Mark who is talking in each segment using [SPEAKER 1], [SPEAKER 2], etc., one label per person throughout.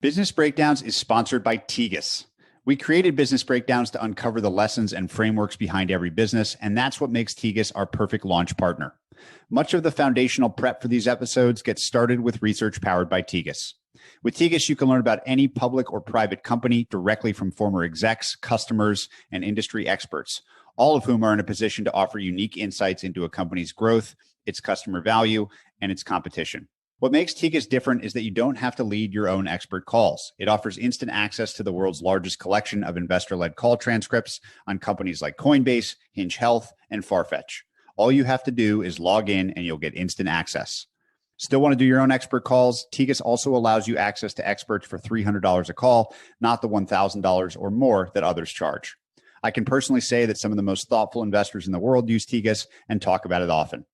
[SPEAKER 1] Business Breakdowns is sponsored by Tegas. We created Business Breakdowns to uncover the lessons and frameworks behind every business, and that's what makes Tegas our perfect launch partner. Much of the foundational prep for these episodes gets started with research powered by Tegas. With Tegas, you can learn about any public or private company directly from former execs, customers, and industry experts, all of whom are in a position to offer unique insights into a company's growth, its customer value, and its competition. What makes Tegas different is that you don't have to lead your own expert calls. It offers instant access to the world's largest collection of investor-led call transcripts on companies like Coinbase, Hinge Health, and Farfetch. All you have to do is log in and you'll get instant access. Still want to do your own expert calls? Tegas also allows you access to experts for $300 a call, not the $1,000 or more that others charge. I can personally say that some of the most thoughtful investors in the world use Tegas and talk about it often.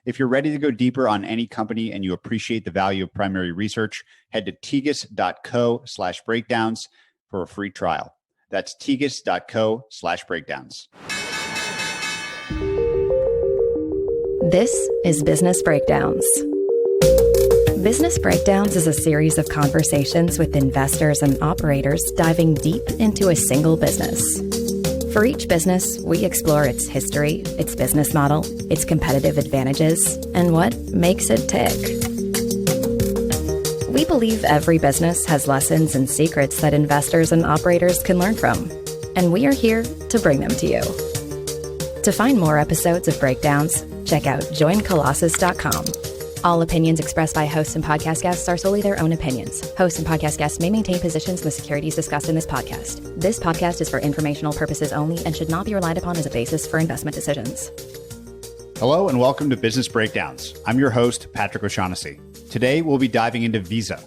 [SPEAKER 1] If you're ready to go deeper on any company and you appreciate the value of primary research, head to tegas.co/breakdowns for a free trial. That's tegas.co/breakdowns.
[SPEAKER 2] This is Business Breakdowns. Business Breakdowns is a series of conversations with investors and operators diving deep into a single business. For each business, we explore its history, its business model, its competitive advantages, and what makes it tick. We believe every business has lessons and secrets that investors and operators can learn from, and we are here to bring them to you. To find more episodes of Breakdowns, check out joincolossus.com. All opinions expressed by hosts and podcast guests are solely their own opinions. Hosts and podcast guests may maintain positions in the securities discussed in this podcast. This podcast is for informational purposes only and should not be relied upon as a basis for investment decisions.
[SPEAKER 1] Hello and welcome to Business Breakdowns. I'm your host, Patrick O'Shaughnessy. Today, we'll be diving into Visa.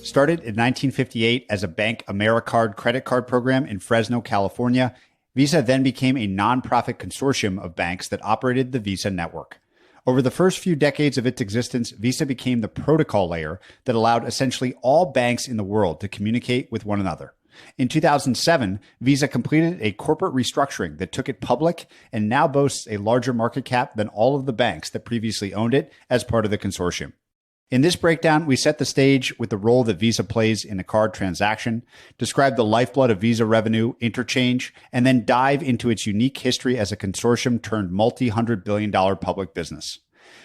[SPEAKER 1] Started in 1958 as a Bank AmeriCard credit card program in Fresno, California, Visa then became a nonprofit consortium of banks that operated the Visa network. Over the first few decades of its existence, Visa became the protocol layer that allowed essentially all banks in the world to communicate with one another. In 2007, Visa completed a corporate restructuring that took it public and now boasts a larger market cap than all of the banks that previously owned it as part of the consortium. In this breakdown, we set the stage with the role that Visa plays in a card transaction, describe the lifeblood of Visa revenue, interchange, and then dive into its unique history as a consortium turned multi-$100 billion public business.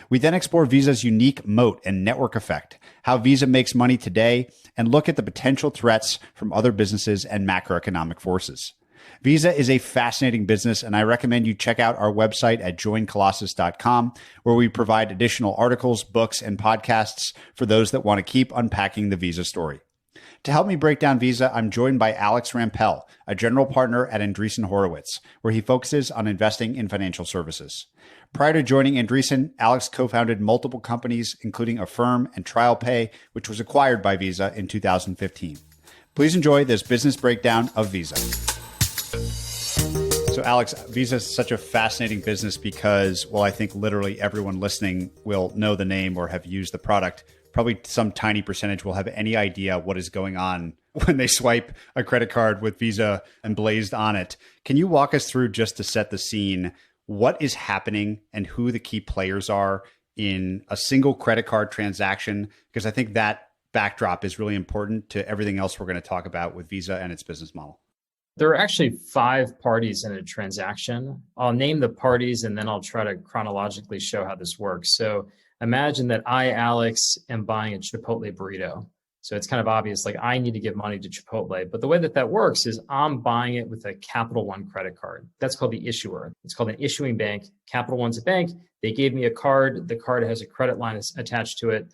[SPEAKER 1] We then explore Visa's unique moat and network effect, how Visa makes money today, and look at the potential threats from other businesses and macroeconomic forces. Visa is a fascinating business, and I recommend you check out our website at joincolossus.com, where we provide additional articles, books, and podcasts for those that want to keep unpacking the Visa story. To help me break down Visa, I'm joined by Alex Rampell, a general partner at Andreessen Horowitz, where he focuses on investing in financial services. Prior to joining Andreessen, Alex co-founded multiple companies, including Affirm and TrialPay, which was acquired by Visa in 2015. Please enjoy this business breakdown of Visa. So Alex, Visa is such a fascinating business because, well, I think literally everyone listening will know the name or have used the product. Probably some tiny percentage will have any idea what is going on when they swipe a credit card with Visa emblazed on it. Can you walk us through, just to set the scene, what is happening and who the key players are in a single credit card transaction? Because I think that backdrop is really important to everything else we're going to talk about with Visa and its business model.
[SPEAKER 3] There are actually 5 parties in a transaction. I'll name the parties and then I'll try to chronologically show how this works. So imagine that I, Alex, am buying a Chipotle burrito. So it's kind of obvious, like I need to give money to Chipotle. But the way that that works is I'm buying it with a Capital One credit card. That's called the issuer. It's called an issuing bank. Capital One's a bank. They gave me a card. The card has a credit line attached to it.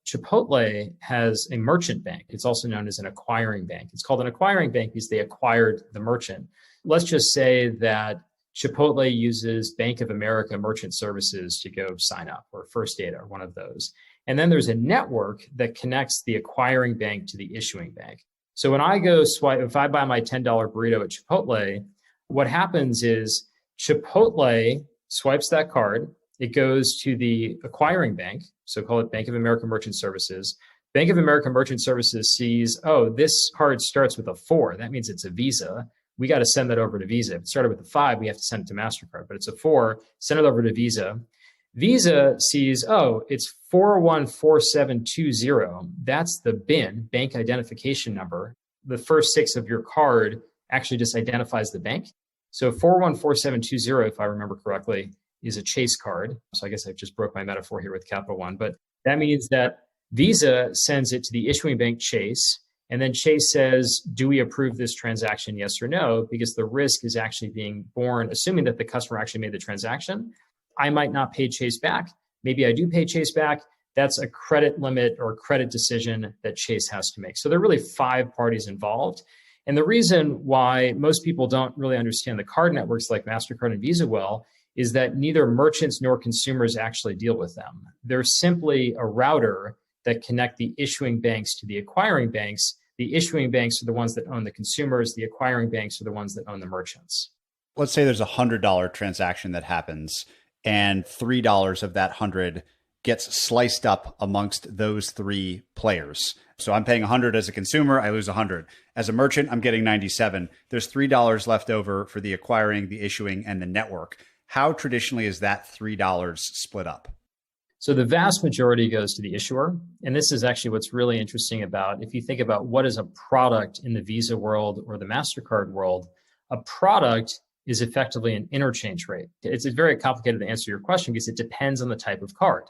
[SPEAKER 3] Chipotle has a merchant bank. It's also known as an acquiring bank. It's called an acquiring bank because they acquired the merchant. Let's just say that Chipotle uses Bank of America Merchant Services to go sign up, or First Data, or one of those. And then there's a network that connects the acquiring bank to the issuing bank. So when I go swipe, if I buy my $10 burrito at Chipotle, what happens is Chipotle swipes that card. It goes to the acquiring bank, so call it Bank of America Merchant Services. Bank of America Merchant Services sees, oh, this card starts with a 4. That means it's a Visa. We got to send that over to Visa. If it started with a 5, we have to send it to MasterCard, but it's a 4. Send it over to Visa. Visa sees, oh, it's 414720, that's the BIN, bank identification number. The first six of your card actually just identifies the bank. So 414720, if I remember correctly, is a Chase card. So I guess I just broke my metaphor here with Capital One, but that means that Visa sends it to the issuing bank Chase, and then Chase says, do we approve this transaction, yes or no? Because the risk is actually being borne, assuming that the customer actually made the transaction. I might not pay Chase back. Maybe I do pay Chase back. That's a credit limit or credit decision that Chase has to make. So there are really 5 parties involved. And the reason why most people don't really understand the card networks like MasterCard and Visa well is that neither merchants nor consumers actually deal with them. They're simply a router that connect the issuing banks to the acquiring banks. The issuing banks are the ones that own the consumers. The acquiring banks are the ones that own the merchants.
[SPEAKER 1] Let's say there's a $100 transaction that happens and $3 of that 100 gets sliced up amongst those 3 players. So I'm paying 100 as a consumer, I lose 100. As a merchant, I'm getting 97. There's $3 left over for the acquiring, the issuing, and the network. How traditionally is that $3 split up?
[SPEAKER 3] So the vast majority goes to the issuer. And this is actually what's really interesting about, if you think about what is a product in the Visa world or the MasterCard world, a product is effectively an interchange rate. It's very complicated to answer your question because it depends on the type of card.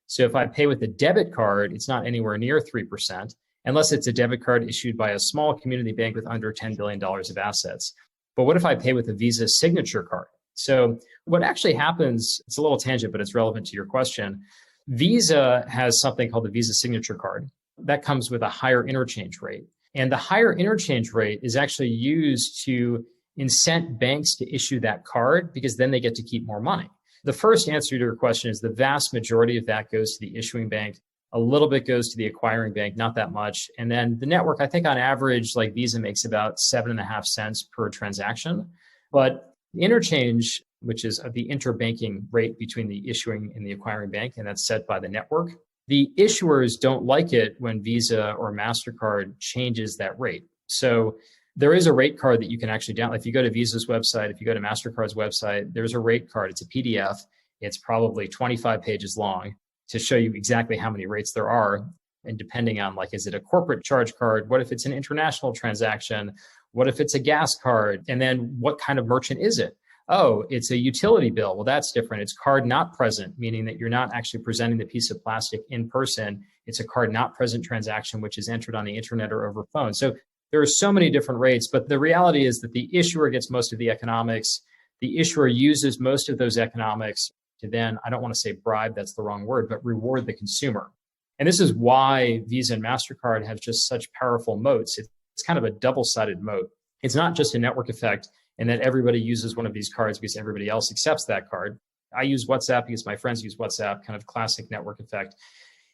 [SPEAKER 3] So if I pay with a debit card, it's not anywhere near 3%, unless it's a debit card issued by a small community bank with under $10 billion of assets. But what if I pay with a Visa signature card? So what actually happens, it's a little tangent, but it's relevant to your question. Visa has something called the Visa signature card that comes with a higher interchange rate. And the higher interchange rate is actually used to incent banks to issue that card because then they get to keep more money. The first answer to your question is the vast majority of that goes to the issuing bank. A little bit goes to the acquiring bank, not that much. And then the network, I think on average, like Visa makes about 7.5 cents per transaction. But the interchange, which is the interbanking rate between the issuing and the acquiring bank, and that's set by the network. The issuers don't like it when Visa or MasterCard changes that rate. So there is a rate card that you can actually download. If you go to Visa's website, if you go to MasterCard's website, there's a rate card. It's a PDF. It's probably 25 pages long to show you exactly how many rates there are. And depending on is it a corporate charge card? What if it's an international transaction? What if it's a gas card? And then what kind of merchant is it? Oh, it's a utility bill. Well, that's different. It's card not present, meaning that you're not actually presenting the piece of plastic in person. It's a card not present transaction, which is entered on the internet or over phone. So there are so many different rates, but the reality is that the issuer gets most of the economics. The issuer uses most of those economics to then, I don't want to say bribe, that's the wrong word, but reward the consumer. And this is why Visa and MasterCard have just such powerful moats. It's kind of a double-sided moat. It's not just a network effect and that everybody uses one of these cards because everybody else accepts that card. I use WhatsApp because my friends use WhatsApp, kind of classic network effect.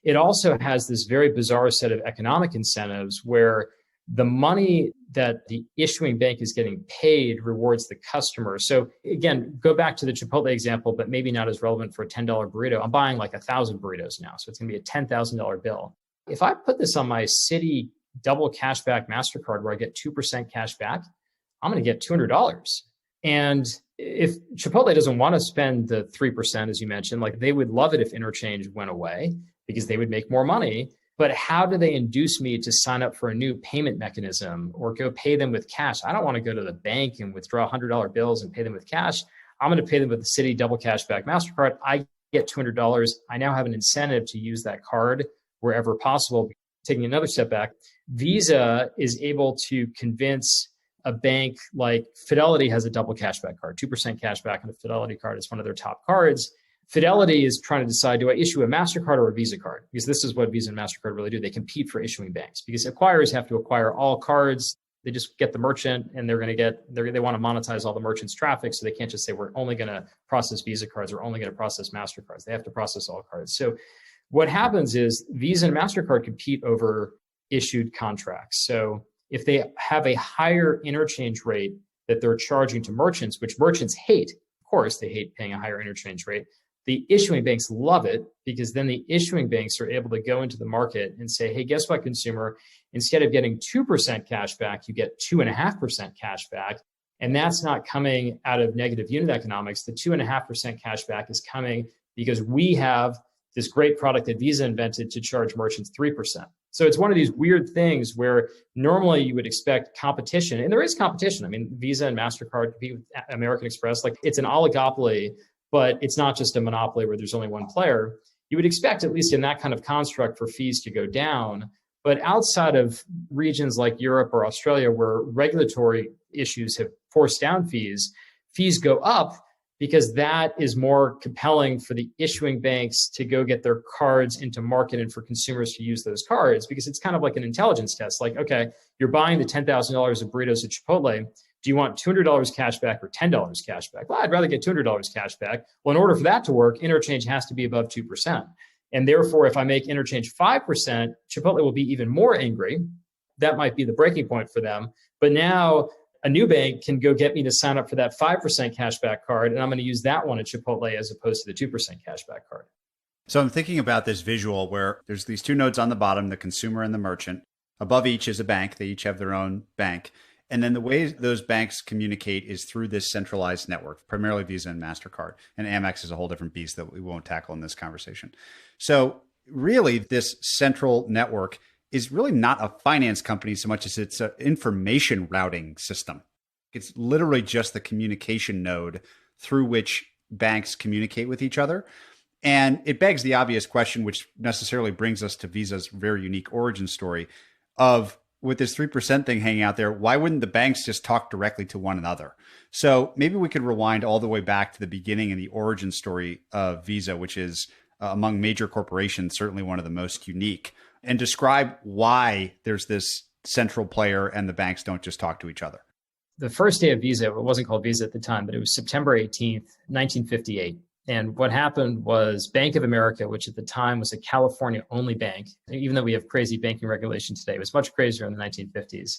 [SPEAKER 3] It also has this very bizarre set of economic incentives where the money that the issuing bank is getting paid rewards the customer. So again, go back to the Chipotle example, but maybe not as relevant for a $10 burrito. I'm buying 1,000 burritos now. So it's going to be a $10,000 bill. If I put this on my Citi double cashback MasterCard where I get 2% cash back, I'm going to get $200. And if Chipotle doesn't want to spend the 3%, as you mentioned, they would love it if interchange went away because they would make more money. But how do they induce me to sign up for a new payment mechanism or go pay them with cash? I don't want to go to the bank and withdraw $100 bills and pay them with cash. I'm going to pay them with the Citi double cashback MasterCard. I get $200. I now have an incentive to use that card wherever possible. Taking another step back, Visa is able to convince a bank like Fidelity has a double cashback card, 2% cashback on a Fidelity card. It's one of their top cards. Fidelity is trying to decide, do I issue a MasterCard or a Visa card? Because this is what Visa and MasterCard really do. They compete for issuing banks because acquirers have to acquire all cards. They just get the merchant and they want to monetize all the merchant's traffic. So they can't just say, we're only going to process Visa cards. We're only going to process MasterCards. They have to process all cards. So what happens is Visa and MasterCard compete over issued contracts. So if they have a higher interchange rate that they're charging to merchants, which merchants hate, of course, they hate paying a higher interchange rate. The issuing banks love it because then the issuing banks are able to go into the market and say, hey, guess what, consumer? Instead of getting 2% cash back, you get 2.5% cash back. And that's not coming out of negative unit economics. The 2.5% cash back is coming because we have this great product that Visa invented to charge merchants 3%. So it's one of these weird things where normally you would expect competition, and there is competition. I mean, Visa and MasterCard compete with American Express. Like, it's an oligopoly, but it's not just a monopoly where there's only one player. You would expect, at least in that kind of construct, for fees to go down. But outside of regions like Europe or Australia, where regulatory issues have forced down fees, fees go up because that is more compelling for the issuing banks to go get their cards into market and for consumers to use those cards, because it's kind of like an intelligence test. Like, okay, you're buying the $10,000 of burritos at Chipotle. Do you want $200 cash back or $10 cash back? Well, I'd rather get $200 cash back. Well, in order for that to work, interchange has to be above 2%. And therefore, if I make interchange 5%, Chipotle will be even more angry. That might be the breaking point for them. But now a new bank can go get me to sign up for that 5% cashback card, and I'm going to use that one at Chipotle as opposed to the 2% cashback card.
[SPEAKER 1] So I'm thinking about this visual where there's these two nodes on the bottom, the consumer and the merchant. Above each is a bank. They each have their own bank. And then the way those banks communicate is through this centralized network, primarily Visa and MasterCard. And Amex is a whole different beast that we won't tackle in this conversation. So really, this central network is really not a finance company so much as it's an information routing system. It's literally just the communication node through which banks communicate with each other. And it begs the obvious question, which necessarily brings us to Visa's very unique origin story of, with this 3% thing hanging out there, why wouldn't the banks just talk directly to one another? So maybe we could rewind all the way back to the beginning and the origin story of Visa, which is among major corporations, certainly one of the most unique, and describe why there's this central player and the banks don't just talk to each other.
[SPEAKER 3] The first day of Visa, it wasn't called Visa at the time, but it was September 18th, 1958. And what happened was Bank of America, which at the time was a California-only bank, even though we have crazy banking regulation today, it was much crazier in the 1950s.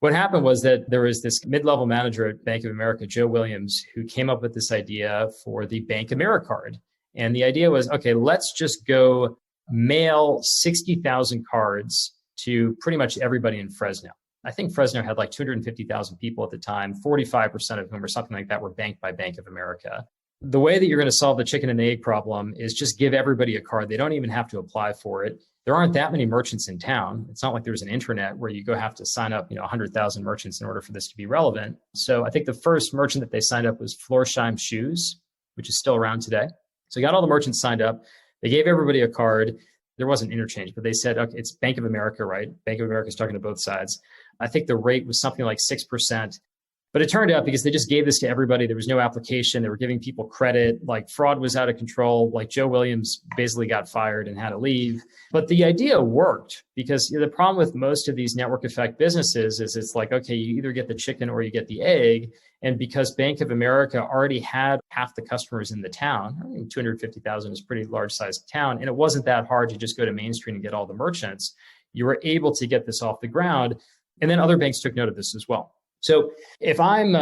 [SPEAKER 3] What happened was that there was this mid-level manager at Bank of America, Joe Williams, who came up with this idea for the Bank AmeriCard. And the idea was, okay, let's just go mail 60,000 cards to pretty much everybody in Fresno. I think Fresno had like 250,000 people at the time, 45% of whom or something like that were banked by Bank of America. The way that you're going to solve the chicken and the egg problem is just give everybody a card. They don't even have to apply for it. There aren't that many merchants in town. It's not like there's an internet where you go have to sign up, 100,000 merchants in order for this to be relevant. So I think the first merchant that they signed up was Florsheim Shoes, which is still around today. So you got all the merchants signed up. They gave everybody a card. There wasn't interchange, but they said, okay, it's Bank of America, right? Bank of America is talking to both sides. I think the rate was something like 6%. But it turned out, because they just gave this to everybody, there was no application. They were giving people credit. Like, fraud was out of control. Like, Joe Williams basically got fired and had to leave. But the idea worked, because the problem with most of these network effect businesses is it's like, okay, you either get the chicken or you get the egg. And because Bank of America already had half the customers in the town, I mean, 250,000 is a pretty large sized town, and it wasn't that hard to just go to Main Street and get all the merchants, you were able to get this off the ground. And then other banks took note of this as well. So if I'm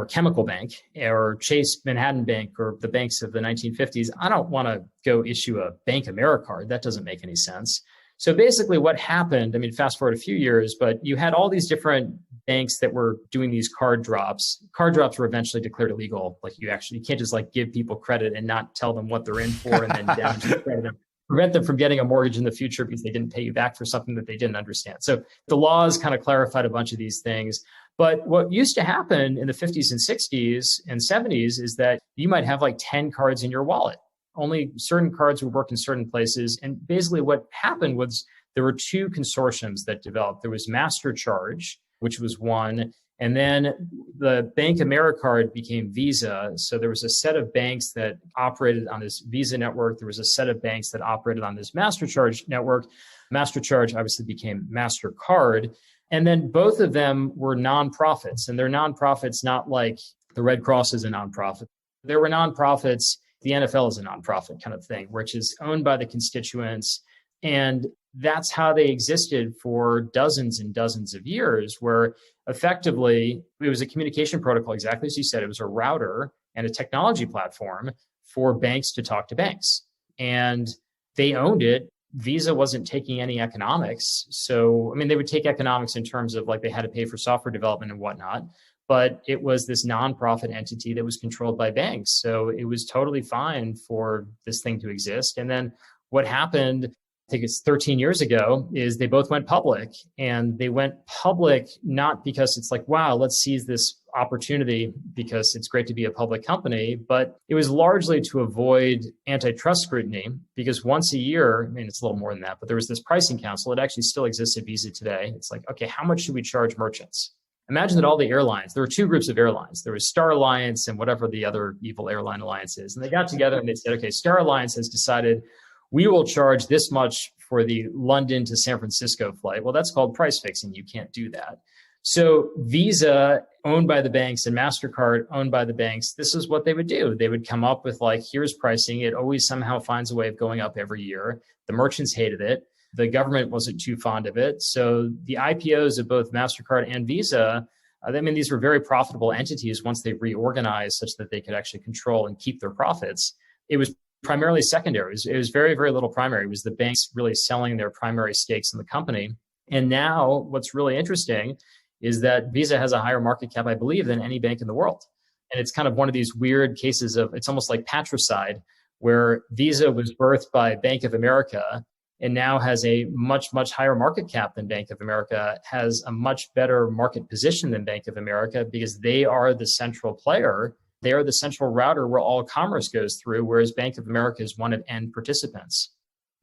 [SPEAKER 3] Chemical Bank or Chase Manhattan Bank or the banks of the 1950s, I don't want to go issue a Bank AmeriCard. That doesn't make any sense. So basically what happened, fast forward a few years, but you had all these different banks that were doing these card drops. Card drops were eventually declared illegal. Like, you can't just give people credit and not tell them what they're in for and then damage the credit and prevent them from getting a mortgage in the future because they didn't pay you back for something that they didn't understand. So the laws kind of clarified a bunch of these things. But what used to happen in the 50s and 60s and 70s is that you might have 10 cards in your wallet. Only certain cards would work in certain places. And basically what happened was there were two consortiums that developed. There was MasterCharge, which was one. And then the Bank AmeriCard became Visa. So there was a set of banks that operated on this Visa network. There was a set of banks that operated on this MasterCharge network. MasterCharge obviously became MasterCard. And then both of them were nonprofits, and they're nonprofits not like the Red Cross is a nonprofit. There were nonprofits, the NFL is a nonprofit kind of thing, which is owned by the constituents. And that's how they existed for dozens and dozens of years, where effectively it was a communication protocol, exactly as you said. It was a router and a technology platform for banks to talk to banks. And they owned it. Visa wasn't taking any economics. So, they would take economics in terms of they had to pay for software development and whatnot. but it was this nonprofit entity that was controlled by banks. So it was totally fine for this thing to exist. And then what happened, I think it's 13 years ago, is they both went public. And they went public not because it's like, wow, let's seize this opportunity because it's great to be a public company, but it was largely to avoid antitrust scrutiny, because once a year, I mean, it's a little more than that, but there was this pricing council. It actually still exists at Visa today. It's like, okay, how much should we charge merchants? Imagine that all the airlines, there were two groups of airlines. There was Star Alliance and whatever the other evil airline alliance is. And they got together and they said, okay, Star Alliance has decided we will charge this much for the London to San Francisco flight. Well, that's called price fixing. You can't do that. So Visa, owned by the banks, and MasterCard, owned by the banks, this is what they would do. They would come up with like, here's pricing. It always somehow finds a way of going up every year. The merchants hated it. The government wasn't too fond of it. So the IPOs of both MasterCard and Visa, I mean, these were very profitable entities once they reorganized such that they could actually control and keep their profits. It was primarily secondary. It was very, very little primary. It was the banks really selling their primary stakes in the company. And now what's really interesting is that Visa has a higher market cap, I believe, than any bank in the world. And it's kind of one of these weird cases of, it's almost like patricide, where Visa was birthed by Bank of America and now has a much, much higher market cap than Bank of America, has a much better market position than Bank of America because they are the central player. They are the central router where all commerce goes through, whereas Bank of America is one of N participants.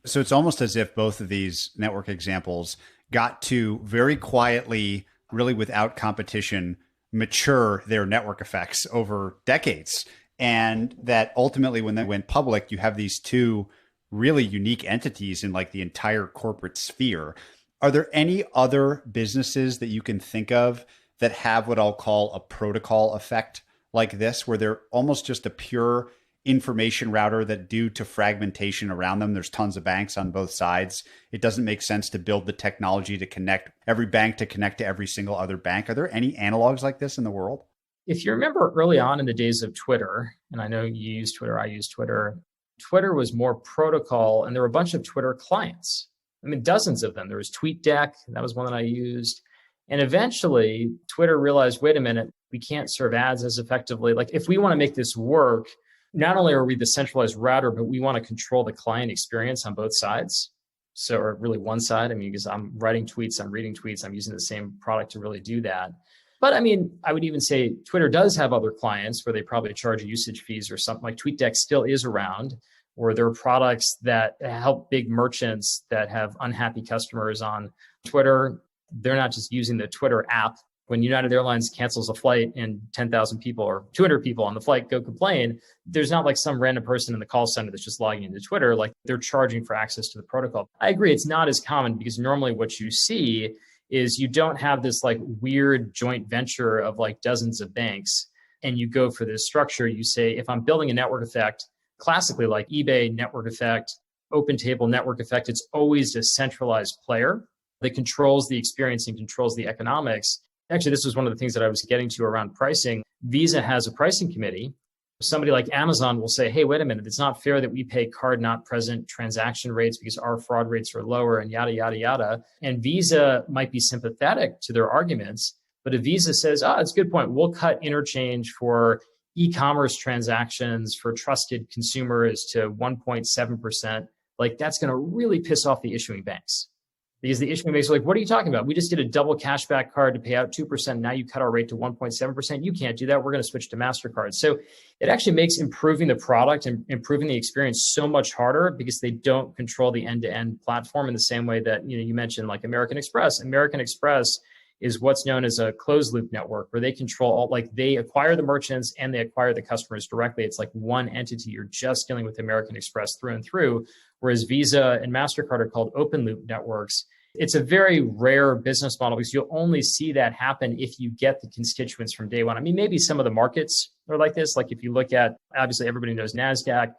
[SPEAKER 1] So it's almost as if both of these network examples got to very quietly, really without competition, mature their network effects over decades. And that ultimately, when they went public, you have these two really unique entities in like the entire corporate sphere. Are there any other businesses that you can think of that have what I'll call a protocol effect like this, where they're almost just a pure information router that, due to fragmentation around them, there's tons of banks on both sides, it doesn't make sense to build the technology to connect every bank to connect to every single other bank? Are there any analogs like this in the world?
[SPEAKER 3] If you remember early on in the days of Twitter, and I know you use Twitter, I use Twitter, Twitter was more protocol, and there were a bunch of Twitter clients. I mean, dozens of them. There was TweetDeck, that was one that I used. And eventually, Twitter realized, wait a minute, we can't serve ads as effectively. Like, if we want to make this work, not only are we the centralized router, but we want to control the client experience on both sides. So, or really one side. I mean, because I'm writing tweets, I'm reading tweets, I'm using the same product to really do that. But I mean, I would even say Twitter does have other clients where they probably charge usage fees or something. Like TweetDeck still is around, or there are products that help big merchants that have unhappy customers on Twitter. They're not just using the Twitter app. When United Airlines cancels a flight and 10,000 people or 200 people on the flight go complain, there's not like some random person in the call center that's just logging into Twitter. Like, they're charging for access to the protocol. I agree, it's not as common because normally what you see is you don't have this like weird joint venture of like dozens of banks and you go for this structure. You say, if I'm building a network effect, classically like eBay network effect, OpenTable network effect, it's always a centralized player that controls the experience and controls the economics. Actually, this was one of the things that I was getting to around pricing. Visa has a pricing committee. Somebody like Amazon will say, hey, wait a minute, it's not fair that we pay card not present transaction rates because our fraud rates are lower and yada, yada, yada. And Visa might be sympathetic to their arguments. But if Visa says, it's a good point, we'll cut interchange for e-commerce transactions for trusted consumers to 1.7%, like that's going to really piss off the issuing banks. Because the issuing banks are like, what are you talking about? We just did a double cashback card to pay out 2%. Now you cut our rate to 1.7%. You can't do that. We're going to switch to MasterCard. So it actually makes improving the product and improving the experience so much harder because they don't control the end-to-end platform in the same way that, you mentioned like American Express. American Express is what's known as a closed loop network where they control all, like they acquire the merchants and they acquire the customers directly. It's like one entity. You're just dealing with American Express through and through. Whereas Visa and MasterCard are called open loop networks. It's a very rare business model because you'll only see that happen if you get the constituents from day one. I mean, maybe some of the markets are like this. Like if you look at, obviously everybody knows NASDAQ,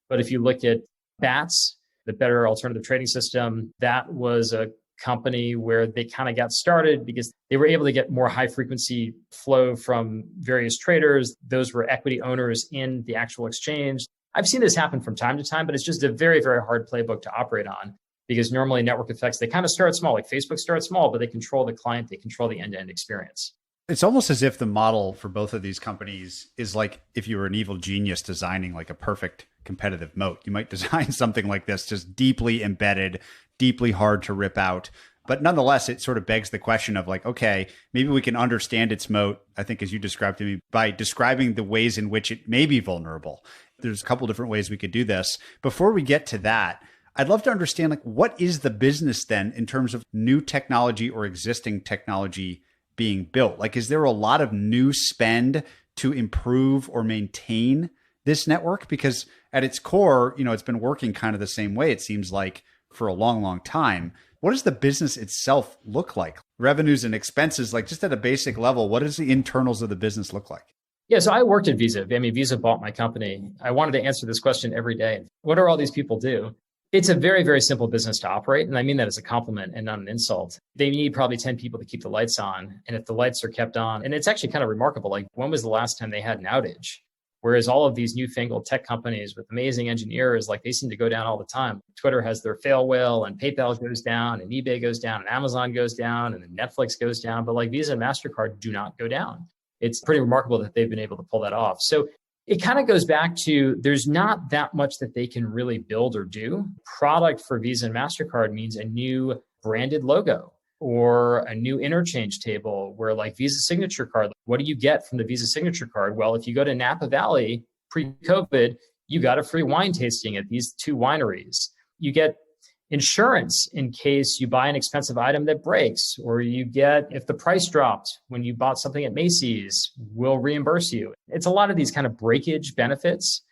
[SPEAKER 3] but if you look at BATS, the Better Alternative Trading System, that was a company where they kind of got started because they were able to get more high frequency flow from various traders. Those were equity owners in the actual exchange. I've seen this happen from time to time, but it's just a very, very hard playbook to operate on because normally network effects, they kind of start small, like Facebook starts small, but they control the client, they control the end-to-end experience.
[SPEAKER 1] It's almost as if the model for both of these companies is like if you were an evil genius designing like a perfect competitive moat. You might design something like this, just deeply embedded, deeply hard to rip out. But nonetheless, it sort of begs the question of like, okay, maybe we can understand its moat, I think, as you described to me, by describing the ways in which it may be vulnerable. There's a couple different ways we could do this. Before we get to that, I'd love to understand, like, what is the business then in terms of new technology or existing technology being built? Like, is there a lot of new spend to improve or maintain this network? Because at its core, it's been working kind of the same way, it seems like, for a long, long time. What does the business itself look like? Revenues and expenses, like just at a basic level, what does the internals of the business look like?
[SPEAKER 3] Yeah, so I worked at Visa. I mean, Visa bought my company. I wanted to answer this question every day. What do all these people do? It's a very, very simple business to operate. And I mean that as a compliment and not an insult. They need probably 10 people to keep the lights on. And if the lights are kept on, and it's actually kind of remarkable, like when was the last time they had an outage? Whereas all of these newfangled tech companies with amazing engineers, like they seem to go down all the time. Twitter has their fail whale, and PayPal goes down, and eBay goes down, and Amazon goes down, and then Netflix goes down. But like Visa and MasterCard do not go down. It's pretty remarkable that they've been able to pull that off. So it kind of goes back to there's not that much that they can really build or do. Product for Visa and MasterCard means a new branded logo or a new interchange table where like Visa signature card. What do you get from the Visa signature card? Well, if you go to Napa Valley pre-COVID, you got a free wine tasting at these two wineries. You get insurance in case you buy an expensive item that breaks, or you get, if the price dropped when you bought something at Macy's, we'll reimburse you. It's a lot of these kind of breakage benefits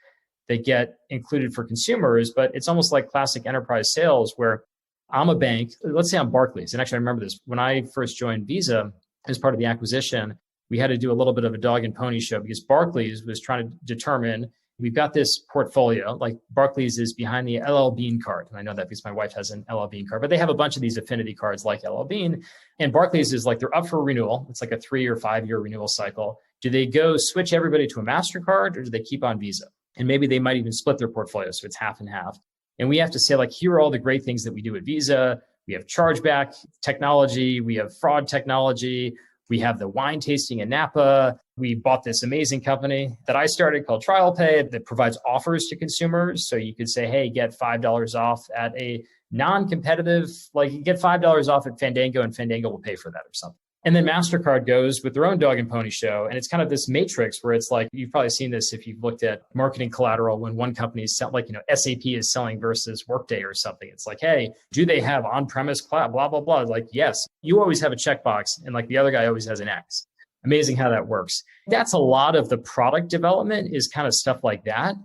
[SPEAKER 3] that get included for consumers, but it's almost like classic enterprise sales where I'm a bank. Let's say I'm Barclays. And actually, I remember this. When I first joined Visa as part of the acquisition, we had to do a little bit of a dog and pony show because Barclays was trying to determine, we've got this portfolio, like Barclays is behind the LL Bean card. And I know that because my wife has an LL Bean card, but they have a bunch of these affinity cards like LL Bean. And Barclays is like, they're up for renewal. It's like a 3 or 5 year renewal cycle. Do they go switch everybody to a MasterCard, or do they keep on Visa? And maybe they might even split their portfolio. So it's half and half. And we have to say, like, here are all the great things that we do at Visa. We have chargeback technology. We have fraud technology. We have the wine tasting in Napa. We bought this amazing company that I started called TrialPay that provides offers to consumers. So you could say, hey, get $5 off at a non-competitive, like you get $5 off at Fandango and Fandango will pay for that or something. And then MasterCard goes with their own dog and pony show. And it's kind of this matrix where it's like, you've probably seen this if you've looked at marketing collateral when one company is selling, like, SAP is selling versus Workday or something. It's like, hey, do they have on-premise cloud, blah, blah, blah. Like, yes, you always have a checkbox and like the other guy always has an X. Amazing how that works. That's a lot of the product development is kind of stuff like that,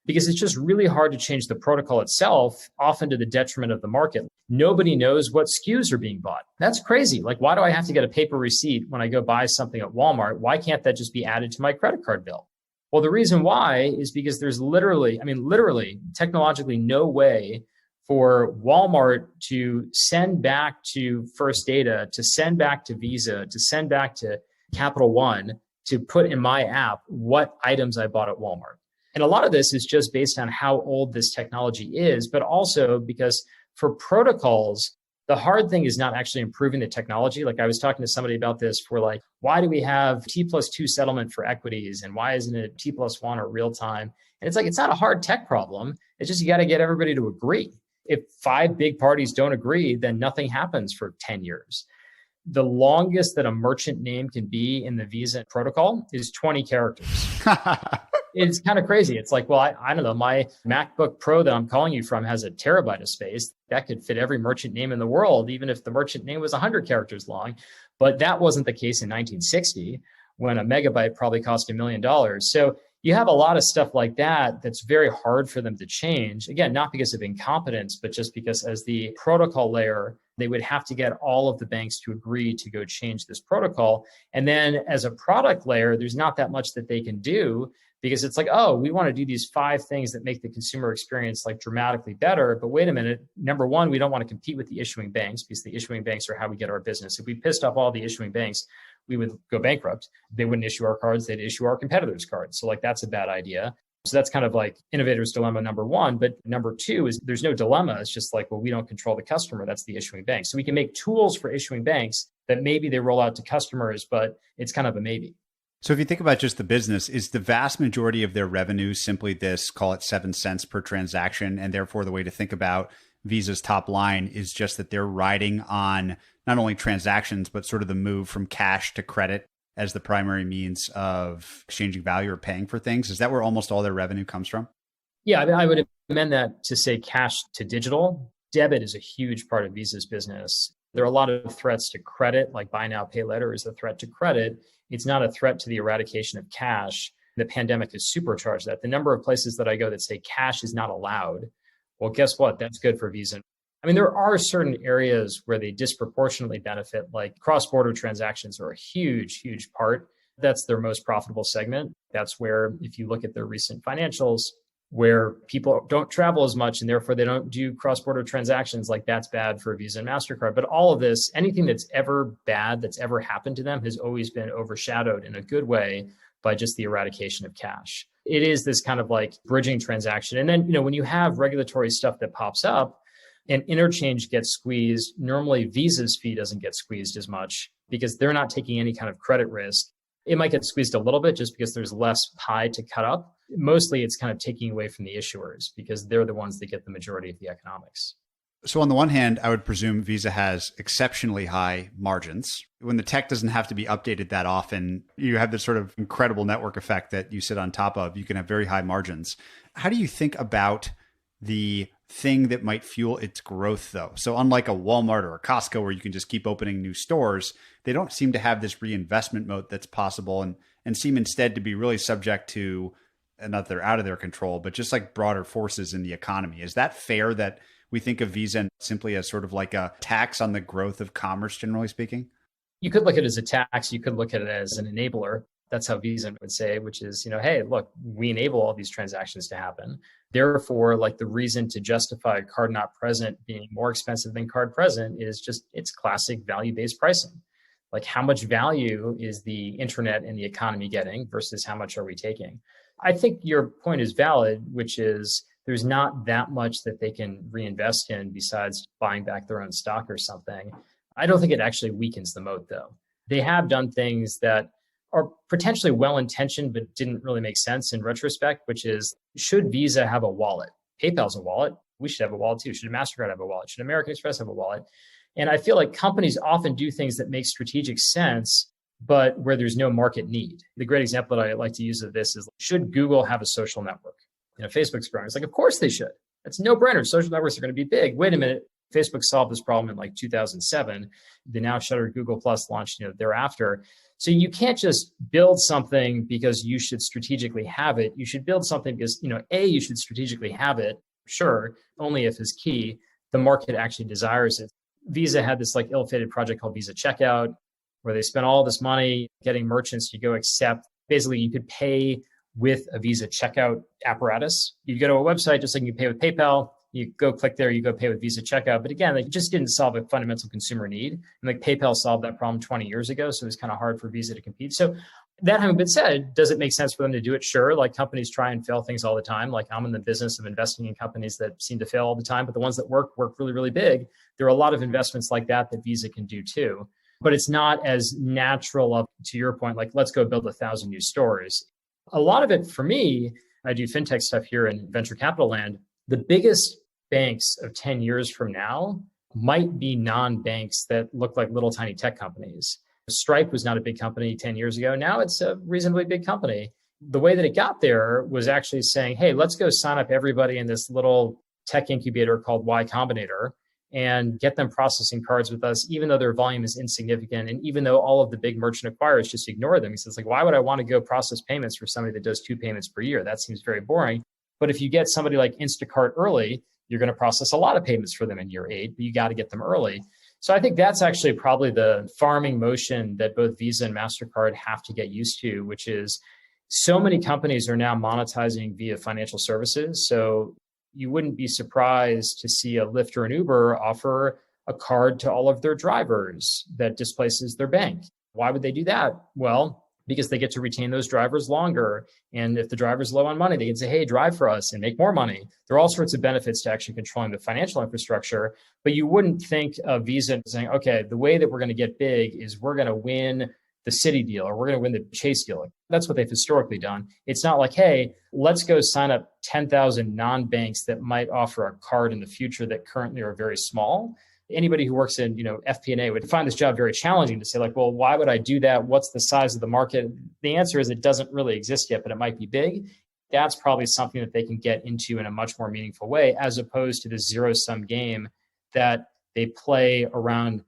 [SPEAKER 3] because it's just really hard to change the protocol itself, often to the detriment of the market. Nobody knows what SKUs are being bought. That's crazy. Like, why do I have to get a paper receipt when I go buy something at Walmart? Why can't that just be added to my credit card bill? Well, the reason why is because there's literally technologically no way for Walmart to send back to First Data, to send back to Visa, to send back to Capital One, to put in my app what items I bought at Walmart. And a lot of this is just based on how old this technology is, but also because for protocols, the hard thing is not actually improving the technology. Like I was talking to somebody about this for like, why do we have T+2 settlement for equities? And why isn't it T+1 or real time? And it's like, it's not a hard tech problem. It's just, you got to get everybody to agree. If 5 big parties don't agree, then nothing happens for 10 years. The longest that a merchant name can be in the Visa protocol is 20 characters. It's kind of crazy. It's like, well, I don't know, my MacBook Pro that I'm calling you from has a terabyte of space. That could fit every merchant name in the world, even if the merchant name was 100 characters long. But that wasn't the case in 1960, when a megabyte probably cost $1 million. So you have a lot of stuff like that that's very hard for them to change. Again, not because of incompetence, but just because as the protocol layer, they would have to get all of the banks to agree to go change this protocol. And then as a product layer, there's not that much that they can do, because it's like, oh, we want to do these 5 things that make the consumer experience like dramatically better. But wait a minute, number one, we don't want to compete with the issuing banks, because the issuing banks are how we get our business. If we pissed off all the issuing banks, we would go bankrupt. They wouldn't issue our cards, they'd issue our competitors' cards. So like, that's a bad idea. So that's kind of like innovator's dilemma number one. But number two is there's no dilemma. It's just like, well, we don't control the customer. That's the issuing bank. So we can make tools for issuing banks that maybe they roll out to customers, but it's kind of a maybe.
[SPEAKER 1] So if you think about just the business, is the vast majority of their revenue simply this, call it 7 cents per transaction? And therefore, the way to think about Visa's top line is just that they're riding on not only transactions, but sort of the move from cash to credit as the primary means of exchanging value or paying for things. Is that where almost all their revenue comes from?
[SPEAKER 3] Yeah, I mean, I would amend that to say cash to digital. Debit is a huge part of Visa's business. There are a lot of threats to credit, like buy now, pay later is a threat to credit. It's not a threat to the eradication of cash. The pandemic has supercharged that. The number of places that I go that say cash is not allowed, well, guess what? That's good for Visa. I mean, there are certain areas where they disproportionately benefit, like cross-border transactions are a huge, huge part. That's their most profitable segment. That's where, if you look at their recent financials, where people don't travel as much and therefore they don't do cross-border transactions, like that's bad for Visa and MasterCard. But all of this, anything that's ever bad that's ever happened to them has always been overshadowed in a good way by just the eradication of cash. It is this kind of like bridging transaction. And then, when you have regulatory stuff that pops up and interchange gets squeezed, normally Visa's fee doesn't get squeezed as much because they're not taking any kind of credit risk. It might get squeezed a little bit just because there's less pie to cut up. Mostly it's kind of taking away from the issuers because they're the ones that get the majority of the economics.
[SPEAKER 1] So on the one hand, I would presume Visa has exceptionally high margins. When the tech doesn't have to be updated that often, you have this sort of incredible network effect that you sit on top of. You can have very high margins. How do you think about the thing that might fuel its growth, though? So unlike a Walmart or a Costco where you can just keep opening new stores, they don't seem to have this reinvestment moat that's possible and seem instead to be really subject to, and not that they're out of their control, but just like broader forces in the economy. Is that fair that we think of Visa simply as sort of like a tax on the growth of commerce, generally speaking?
[SPEAKER 3] You could look at it as a tax. You could look at it as an enabler. That's how Visa would say, which is, hey, look, we enable all these transactions to happen. Therefore, like the reason to justify card not present being more expensive than card present is just it's classic value-based pricing. Like how much value is the internet and the economy getting versus how much are we taking? I think your point is valid, which is there's not that much that they can reinvest in besides buying back their own stock or something. I don't think it actually weakens the moat, though. They have done things that are potentially well-intentioned, but didn't really make sense in retrospect, which is, should Visa have a wallet? PayPal's a wallet. We should have a wallet too. Should MasterCard have a wallet? Should American Express have a wallet? And I feel like companies often do things that make strategic sense, but where there's no market need. The great example that I like to use of this is, should Google have a social network? Facebook's growing. It's like, of course they should. It's no brainer. Social networks are going to be big. Wait a minute. Facebook solved this problem in like 2007. The now shuttered Google Plus launched thereafter. So you can't just build something because you should strategically have it. You should build something because, you should strategically have it. Sure, only if is key. The market actually desires it. Visa had this like ill-fated project called Visa Checkout, where they spent all this money getting merchants to go accept. Basically, you could pay with a Visa checkout apparatus. You go to a website just like you pay with PayPal. You go click there, you go pay with Visa checkout. But again, it just didn't solve a fundamental consumer need. And like PayPal solved that problem 20 years ago. So it was kind of hard for Visa to compete. So that having been said, does it make sense for them to do it? Sure. Like companies try and fail things all the time. Like I'm in the business of investing in companies that seem to fail all the time, but the ones that work really, really big. There are a lot of investments like that Visa can do too. But it's not as natural to your point, like let's go build 1,000 new stores. A lot of it for me, I do fintech stuff here in venture capital land. The biggest banks of 10 years from now might be non-banks that look like little tiny tech companies. Stripe was not a big company 10 years ago. Now it's a reasonably big company. The way that it got there was actually saying, hey, let's go sign up everybody in this little tech incubator called Y Combinator and get them processing cards with us, even though their volume is insignificant. And even though all of the big merchant acquirers just ignore them. He says, like, why would I want to go process payments for somebody that does 2 payments per year? That seems very boring. But if you get somebody like Instacart early, you're going to process a lot of payments for them in year 8, but you got to get them early. So I think that's actually probably the farming motion that both Visa and MasterCard have to get used to, which is so many companies are now monetizing via financial services. So you wouldn't be surprised to see a Lyft or an Uber offer a card to all of their drivers that displaces their bank. Why would they do that? Well, because they get to retain those drivers longer. And if the driver's low on money, they can say, hey, drive for us and make more money. There are all sorts of benefits to actually controlling the financial infrastructure. But you wouldn't think of Visa saying, okay, the way that we're going to get big is we're going to win the Citi deal or we're going to win the Chase deal. That's what they've historically done. It's not like, hey, let's go sign up 10,000 non-banks that might offer a card in the future that currently are very small. Anybody who works in, FP&A would find this job very challenging to say like, well, why would I do that? What's the size of the market? The answer is it doesn't really exist yet, but it might be big. That's probably something that they can get into in a much more meaningful way, as opposed to the zero-sum game that they play around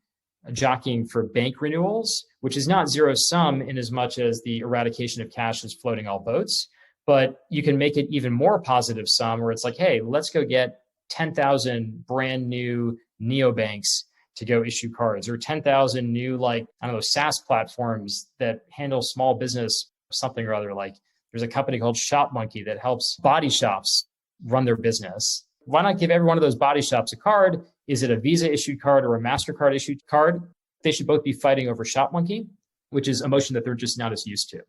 [SPEAKER 3] jockeying for bank renewals, which is not zero-sum in as much as the eradication of cash is floating all boats. But you can make it even more positive sum where it's like, hey, let's go get 10,000 brand new neobanks to go issue cards, or 10,000 new, SaaS platforms that handle small business, something or other. Like there's a company called ShopMonkey that helps body shops run their business. Why not give every one of those body shops a card? Is it a Visa issued card or a MasterCard issued card? They should both be fighting over ShopMonkey, which is a motion that they're just not as used to.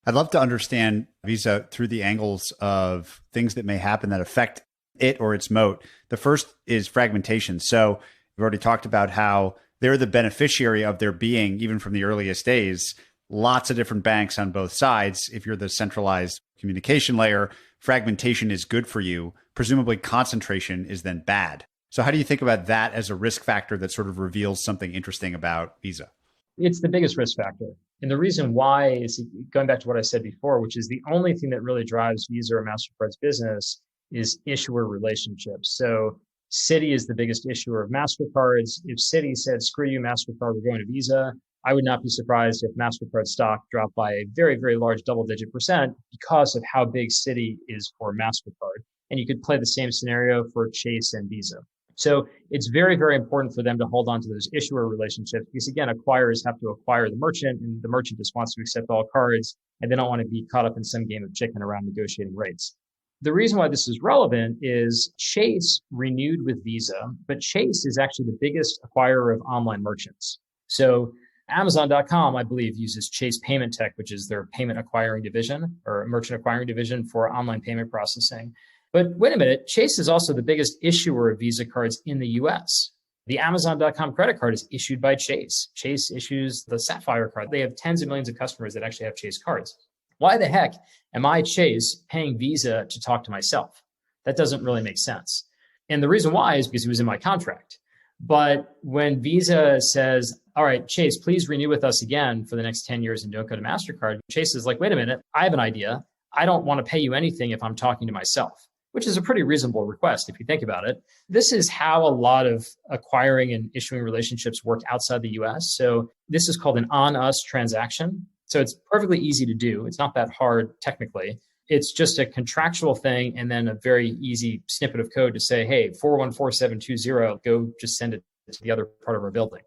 [SPEAKER 1] I'd love to understand Visa through the angles of things that may happen that affect it or its moat. The first is fragmentation. So we've already talked about how they're the beneficiary of their being, even from the earliest days. Lots of different banks on both sides. If you're the centralized communication layer, fragmentation is good for you. Presumably concentration is then bad. So how do you think about that as a risk factor that sort of reveals something interesting about Visa?
[SPEAKER 3] It's the biggest risk factor. And the reason why is going back to what I said before, which is the only thing that really drives Visa or MasterCard's business is issuer relationships. So Citi is the biggest issuer of MasterCards. If Citi said, screw you, MasterCard, we're going to Visa, I would not be surprised if MasterCard stock dropped by a very, very large double-digit % because of how big Citi is for MasterCard. And you could play the same scenario for Chase and Visa. So it's very, very important for them to hold on to those issuer relationships because, again, acquirers have to acquire the merchant, and the merchant just wants to accept all cards, and they don't want to be caught up in some game of chicken around negotiating rates. The reason why this is relevant is Chase renewed with Visa, but Chase is actually the biggest acquirer of online merchants. So Amazon.com, I believe, uses Chase Payment Tech, which is their payment acquiring division or merchant acquiring division for online payment processing. But wait a minute, Chase is also the biggest issuer of Visa cards in the US. The Amazon.com credit card is issued by Chase. Chase issues the Sapphire card. They have tens of millions of customers that actually have Chase cards. Why the heck am I, Chase, paying Visa to talk to myself? That doesn't really make sense. And the reason why is because it was in my contract. But when Visa says, all right, Chase, please renew with us again for the next 10 years and don't go to MasterCard, Chase is like, wait a minute, I have an idea. I don't want to pay you anything if I'm talking to myself, which is a pretty reasonable request if you think about it. This is how a lot of acquiring and issuing relationships work outside the US. So this is called an on-us transaction. So it's perfectly easy to do. It's not that hard technically. It's just a contractual thing and then a very easy snippet of code to say, hey, 414720, go just send it to the other part of our building.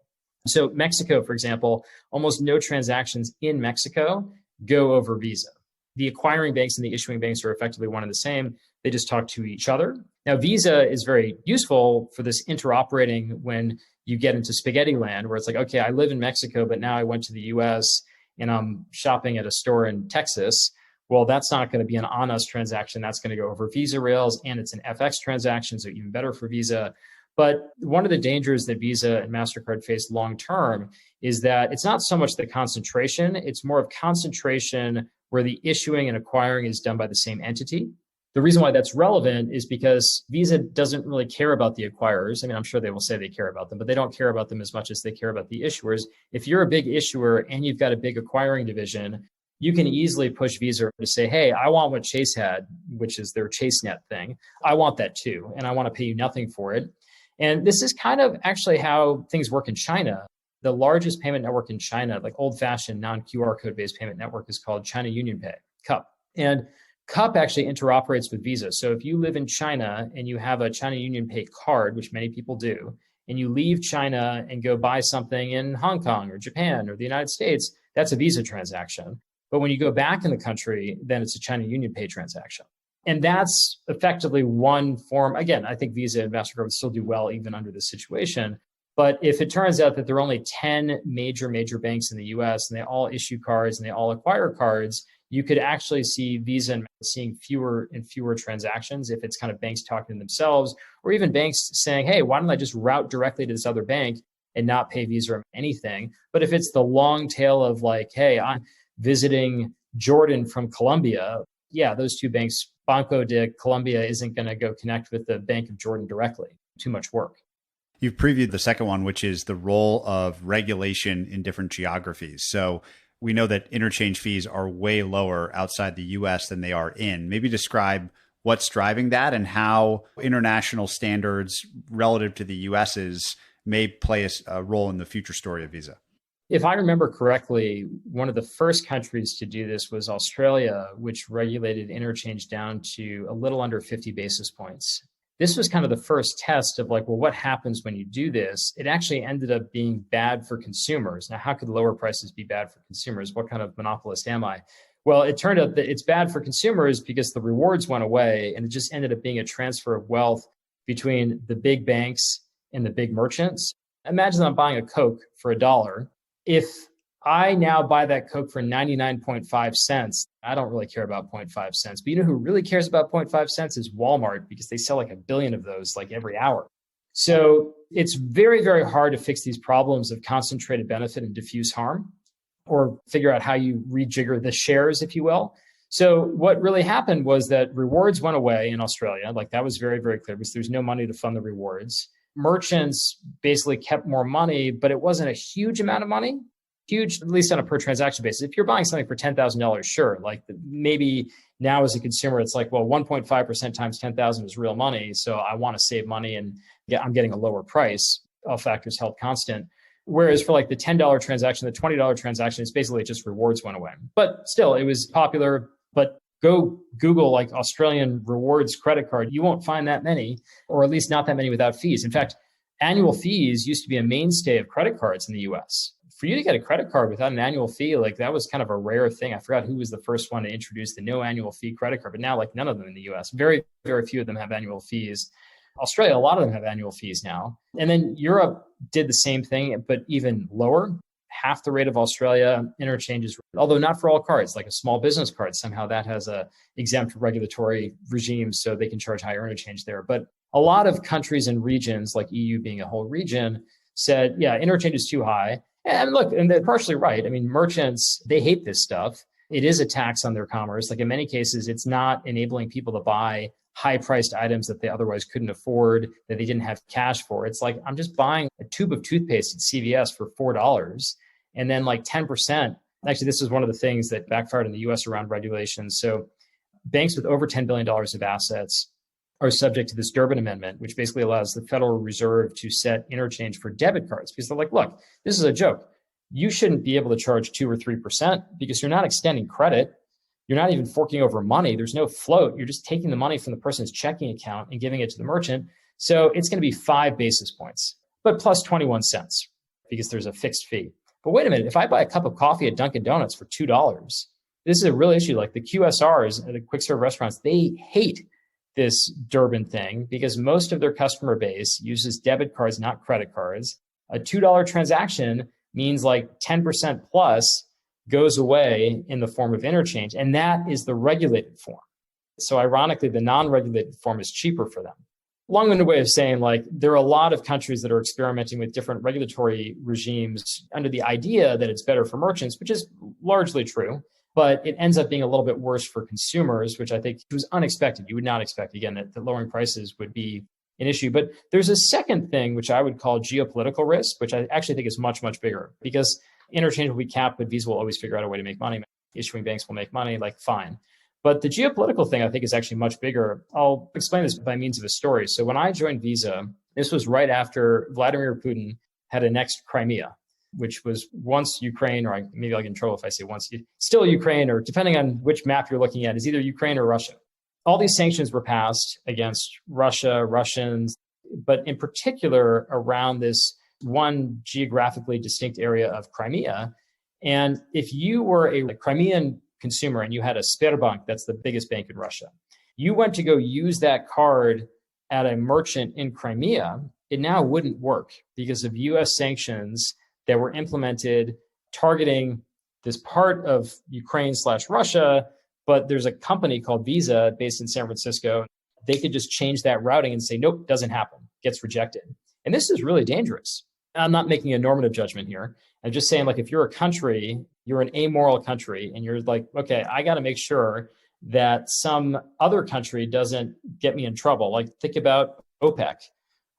[SPEAKER 3] So Mexico, for example, almost no transactions in Mexico go over Visa. The acquiring banks and the issuing banks are effectively one and the same. They just talk to each other. Now, Visa is very useful for this interoperating when you get into spaghetti land, where it's like, okay, I live in Mexico, but now I went to the US and I'm shopping at a store in Texas. Well, that's not going to be an on-us transaction. That's going to go over Visa rails, and it's an FX transaction, so even better for Visa. But one of the dangers that Visa and MasterCard face long-term is that it's not so much the concentration, it's more of concentration where the issuing and acquiring is done by the same entity. The reason why that's relevant is because Visa doesn't really care about the acquirers. I mean, I'm sure they will say they care about them, but they don't care about them as much as they care about the issuers. If you're a big issuer and you've got a big acquiring division, you can easily push Visa to say, hey, I want what Chase had, which is their ChaseNet thing. I want that too, and I want to pay you nothing for it. And this is kind of actually how things work in China. The largest payment network in China, like old-fashioned non-QR code-based payment network, is called China UnionPay, CUP. And CUP actually interoperates with Visa. So if you live in China and you have a China UnionPay card, which many people do, and you leave China and go buy something in Hong Kong or Japan or the United States, that's a Visa transaction. But when you go back in the country, then it's a China UnionPay transaction. And that's effectively one form. Again, I think Visa and MasterCard would still do well even under this situation. But if it turns out that there are only 10 major banks in the US and they all issue cards and they all acquire cards, you could actually see Visa seeing fewer and fewer transactions if it's kind of banks talking to themselves, or even banks saying, hey, why don't I just route directly to this other bank and not pay Visa or anything? But if it's the long tail of like, hey, I'm visiting Jordan from Colombia, yeah, those two banks, Banco de Colombia isn't going to go connect with the Bank of Jordan directly. Too much work.
[SPEAKER 1] You've previewed the second one, which is the role of regulation in different geographies. So we know that interchange fees are way lower outside the US than they are in. Maybe describe what's driving that and how international standards relative to the US's may play a role in the future story of Visa.
[SPEAKER 3] If I remember correctly, one of the first countries to do this was Australia, which regulated interchange down to a little under 50 basis points. This was kind of the first test of like, well, what happens when you do this? It actually ended up being bad for consumers. Now, how could lower prices be bad for consumers? What kind of monopolist am I? Well, it turned out that it's bad for consumers because the rewards went away and it just ended up being a transfer of wealth between the big banks and the big merchants. Imagine I'm buying a Coke for $1. If I now buy that Coke for 99.5 cents, I don't really care about 0.5 cents. But you know who really cares about 0.5 cents is Walmart, because they sell like 1 billion of those like every hour. So it's very, very hard to fix these problems of concentrated benefit and diffuse harm, or figure out how you rejigger the shares, if you will. So what really happened was that rewards went away in Australia. Like that was very, very clear because there's no money to fund the rewards. Merchants basically kept more money, but it wasn't a huge amount of money. Huge, at least on a per transaction basis. If you're buying something for $10,000, sure. Like maybe now as a consumer, it's like, well, 1.5% times 10,000 is real money. So I want to save money and I'm getting a lower price, all factors held constant. Whereas for like the $10 transaction, the $20 transaction, it's basically just rewards went away. But still, it was popular. But go Google like Australian rewards credit card. You won't find that many, or at least not that many without fees. In fact, annual fees used to be a mainstay of credit cards in the US. For you to get a credit card without an annual fee, like that was kind of a rare thing. I forgot who was the first one to introduce the no annual fee credit card, but now like none of them in the US. Very, very few of them have annual fees. Australia, a lot of them have annual fees now. And then Europe did the same thing, but even lower. Half the rate of Australia interchanges, although not for all cards, like a small business card. Somehow that has a exempt regulatory regime, so they can charge higher interchange there. But a lot of countries and regions, like EU being a whole region, said, yeah, interchange is too high. And look, and they're partially right. I mean, merchants, they hate this stuff. It is a tax on their commerce. Like in many cases, it's not enabling people to buy high-priced items that they otherwise couldn't afford, that they didn't have cash for. It's like, I'm just buying a tube of toothpaste at CVS for $4. And then like 10%, actually, this is one of the things that backfired in the US around regulations. So banks with over $10 billion of assets are subject to this Durbin Amendment, which basically allows the Federal Reserve to set interchange for debit cards. Because they're like, look, this is a joke. You shouldn't be able to charge 2 or 3% because you're not extending credit. You're not even forking over money. There's no float. You're just taking the money from the person's checking account and giving it to the merchant. So it's going to be 5 basis points, but plus 21 cents because there's a fixed fee. But wait a minute, if I buy a cup of coffee at Dunkin' Donuts for $2, this is a real issue. Like the QSRs, the quick serve restaurants, they hate this Durbin thing because most of their customer base uses debit cards, not credit cards. A $2 transaction means like 10% plus goes away in the form of interchange. And that is the regulated form. So ironically, the non-regulated form is cheaper for them. Long-winded way of saying, like, there are a lot of countries that are experimenting with different regulatory regimes under the idea that it's better for merchants, which is largely true, but it ends up being a little bit worse for consumers, which I think was unexpected. You would not expect, again, that lowering prices would be an issue. But there's a second thing, which I would call geopolitical risk, which I actually think is much, much bigger because interchange will be capped, but Visa will always figure out a way to make money. Issuing banks will make money, like fine. But the geopolitical thing, I think, is actually much bigger. I'll explain this by means of a story. So when I joined Visa, this was right after Vladimir Putin had annexed Crimea, which was once Ukraine, or maybe I'll get in trouble if I say once, still Ukraine, or depending on which map you're looking at, is either Ukraine or Russia. All these sanctions were passed against Russia, Russians, but in particular around this one geographically distinct area of Crimea. And if you were a Crimean consumer and you had a Sberbank, that's the biggest bank in Russia, you went to go use that card at a merchant in Crimea, it now wouldn't work because of US sanctions that were implemented targeting this part of Ukraine/Russia. But there's a company called Visa based in San Francisco. They could just change that routing and say, nope, doesn't happen, gets rejected. And this is really dangerous. I'm not making a normative judgment here. I'm just saying, like, if you're a country, you're an amoral country, and you're like, okay, I got to make sure that some other country doesn't get me in trouble. Like, think about OPEC,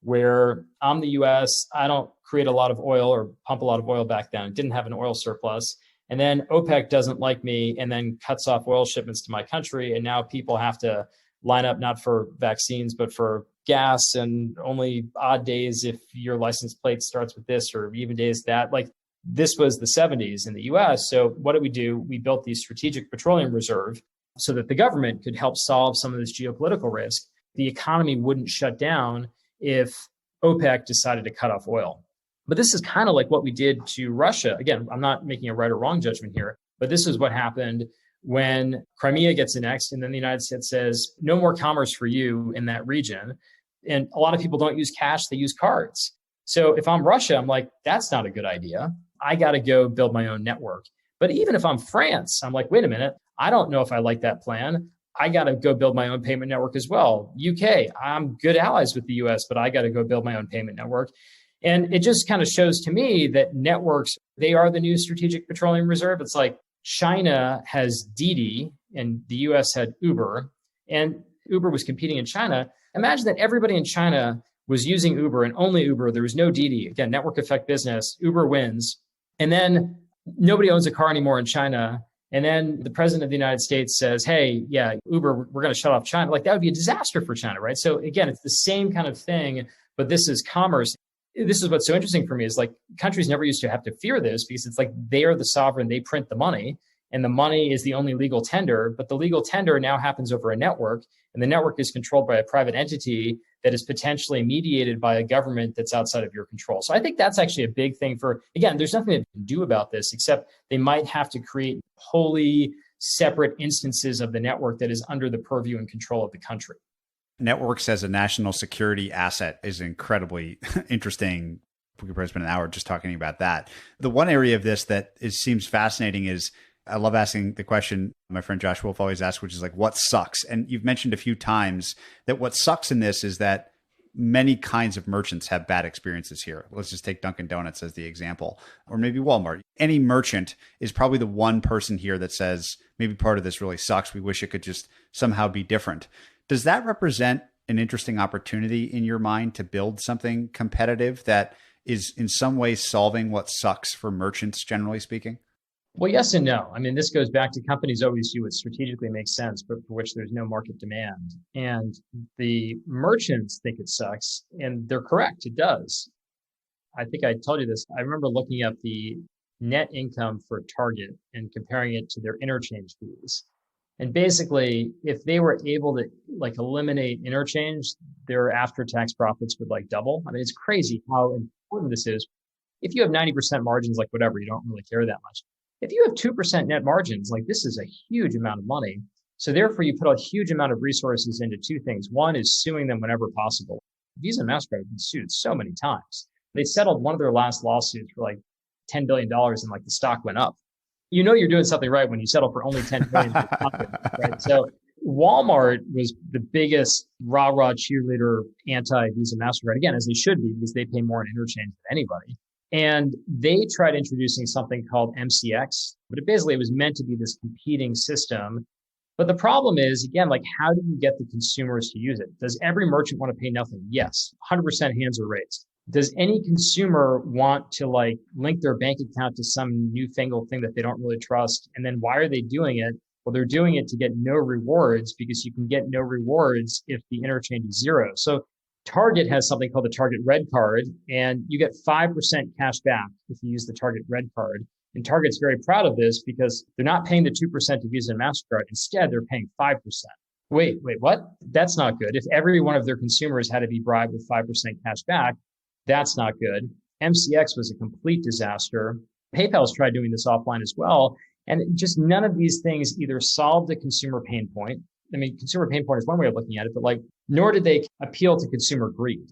[SPEAKER 3] where I'm the US, I don't create a lot of oil or pump a lot of oil back then, didn't have an oil surplus. And then OPEC doesn't like me and then cuts off oil shipments to my country. And now people have to line up not for vaccines, but for gas, and only odd days if your license plate starts with this, or even days that. Like, this was the 70s in the US. So what did we do? We built the Strategic Petroleum Reserve so that the government could help solve some of this geopolitical risk. The economy wouldn't shut down if OPEC decided to cut off oil. But this is kind of like what we did to Russia. Again, I'm not making a right or wrong judgment here, but this is what happened when Crimea gets annexed, and then the United States says, no more commerce for you in that region. And a lot of people don't use cash, they use cards. So if I'm Russia, I'm like, that's not a good idea. I got to go build my own network. But even if I'm France, I'm like, wait a minute, I don't know if I like that plan. I got to go build my own payment network as well. UK, I'm good allies with the US, but I got to go build my own payment network. And it just kind of shows to me that networks, they are the new Strategic Petroleum Reserve. It's like China has Didi and the US had Uber, and Uber was competing in China. Imagine that everybody in China was using Uber and only Uber. There was no Didi. Again, network effect business. Uber wins. And then nobody owns a car anymore in China. And then the president of the United States says, hey, yeah, Uber, we're going to shut off China. Like, that would be a disaster for China, right? So again, it's the same kind of thing, but this is commerce. This is what's so interesting for me is, like, countries never used to have to fear this because it's like they are the sovereign, they print the money, and the money is the only legal tender. But the legal tender now happens over a network, and the network is controlled by a private entity that is potentially mediated by a government that's outside of your control. So I think that's actually a big thing for, again, there's nothing they can do about this except they might have to create wholly separate instances of the network that is under the purview and control of the country.
[SPEAKER 1] Networks as a national security asset is incredibly interesting. We could probably spend an hour just talking about that. The one area of this that seems fascinating is, I love asking the question my friend Josh Wolf always asks, which is like, what sucks? And you've mentioned a few times that what sucks in this is that many kinds of merchants have bad experiences here. Let's just take Dunkin' Donuts as the example, or maybe Walmart. Any merchant is probably the one person here that says, maybe part of this really sucks. We wish it could just somehow be different. Does that represent an interesting opportunity in your mind to build something competitive that is in some ways solving what sucks for merchants, generally speaking?
[SPEAKER 3] Well, yes and no. I mean, this goes back to companies always do what strategically makes sense, but for which there's no market demand. And the merchants think it sucks, and they're correct. It does. I think I told you this. I remember looking up the net income for Target and comparing it to their interchange fees. And basically, if they were able to like eliminate interchange, their after-tax profits would like double. I mean, it's crazy how important this is. If you have 90% margins, like whatever, you don't really care that much. If you have 2% net margins, like this is a huge amount of money. So therefore, you put a huge amount of resources into two things. One is suing them whenever possible. Visa and MasterCard have been sued so many times. They settled one of their last lawsuits for like $10 billion and like the stock went up. You know you're doing something right when you settle for only $10 billion, right? So Walmart was the biggest rah-rah cheerleader anti-Visa MasterCard, again, as they should be, because they pay more in interchange than anybody. And they tried introducing something called MCX, but it was meant to be this competing system. But the problem is, again, like, how do you get the consumers to use it? Does every merchant want to pay nothing? Yes, 100% hands are raised. Does any consumer want to like link their bank account to some newfangled thing that they don't really trust? And then why are they doing it? Well, they're doing it to get no rewards, because you can get no rewards if the interchange is zero. So Target has something called the Target Red Card, and you get 5% cash back if you use the Target Red Card. And Target's very proud of this because they're not paying the 2% to Visa and MasterCard. Instead, they're paying 5%. Wait, what? That's not good. If every one of their consumers had to be bribed with 5% cash back, that's not good. MCX was a complete disaster. PayPal's tried doing this offline as well. And just none of these things either solved the consumer pain point. I mean, consumer pain point is one way of looking at it, but like, nor did they appeal to consumer greed.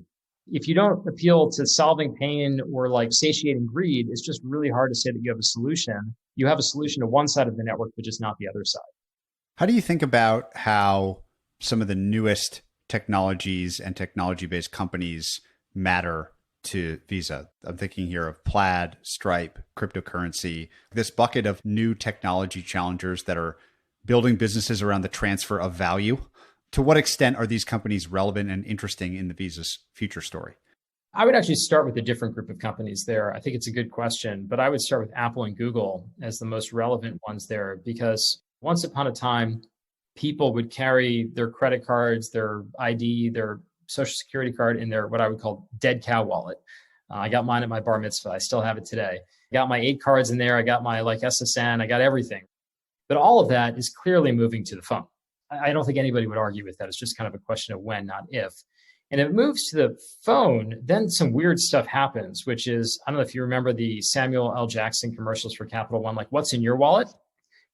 [SPEAKER 3] If you don't appeal to solving pain or like satiating greed, it's just really hard to say that you have a solution. You have a solution to one side of the network, but just not the other side.
[SPEAKER 1] How do you think about how some of the newest technologies and technology-based companies matter to Visa? I'm thinking here of Plaid, Stripe, cryptocurrency, this bucket of new technology challengers that are building businesses around the transfer of value. To what extent are these companies relevant and interesting in the Visa's future story?
[SPEAKER 3] I would actually start with a different group of companies there. I think it's a good question, but I would start with Apple and Google as the most relevant ones there, because once upon a time, people would carry their credit cards, their ID, their social security card in their what I would call dead cow wallet. I got mine at my bar mitzvah. I still have it today. I got my 8 cards in there. I got my SSN. I got everything. But all of that is clearly moving to the phone. I don't think anybody would argue with that. It's just kind of a question of when, not if. And if it moves to the phone, then some weird stuff happens, which is, I don't know if you remember the Samuel L. Jackson commercials for Capital One, like, what's in your wallet?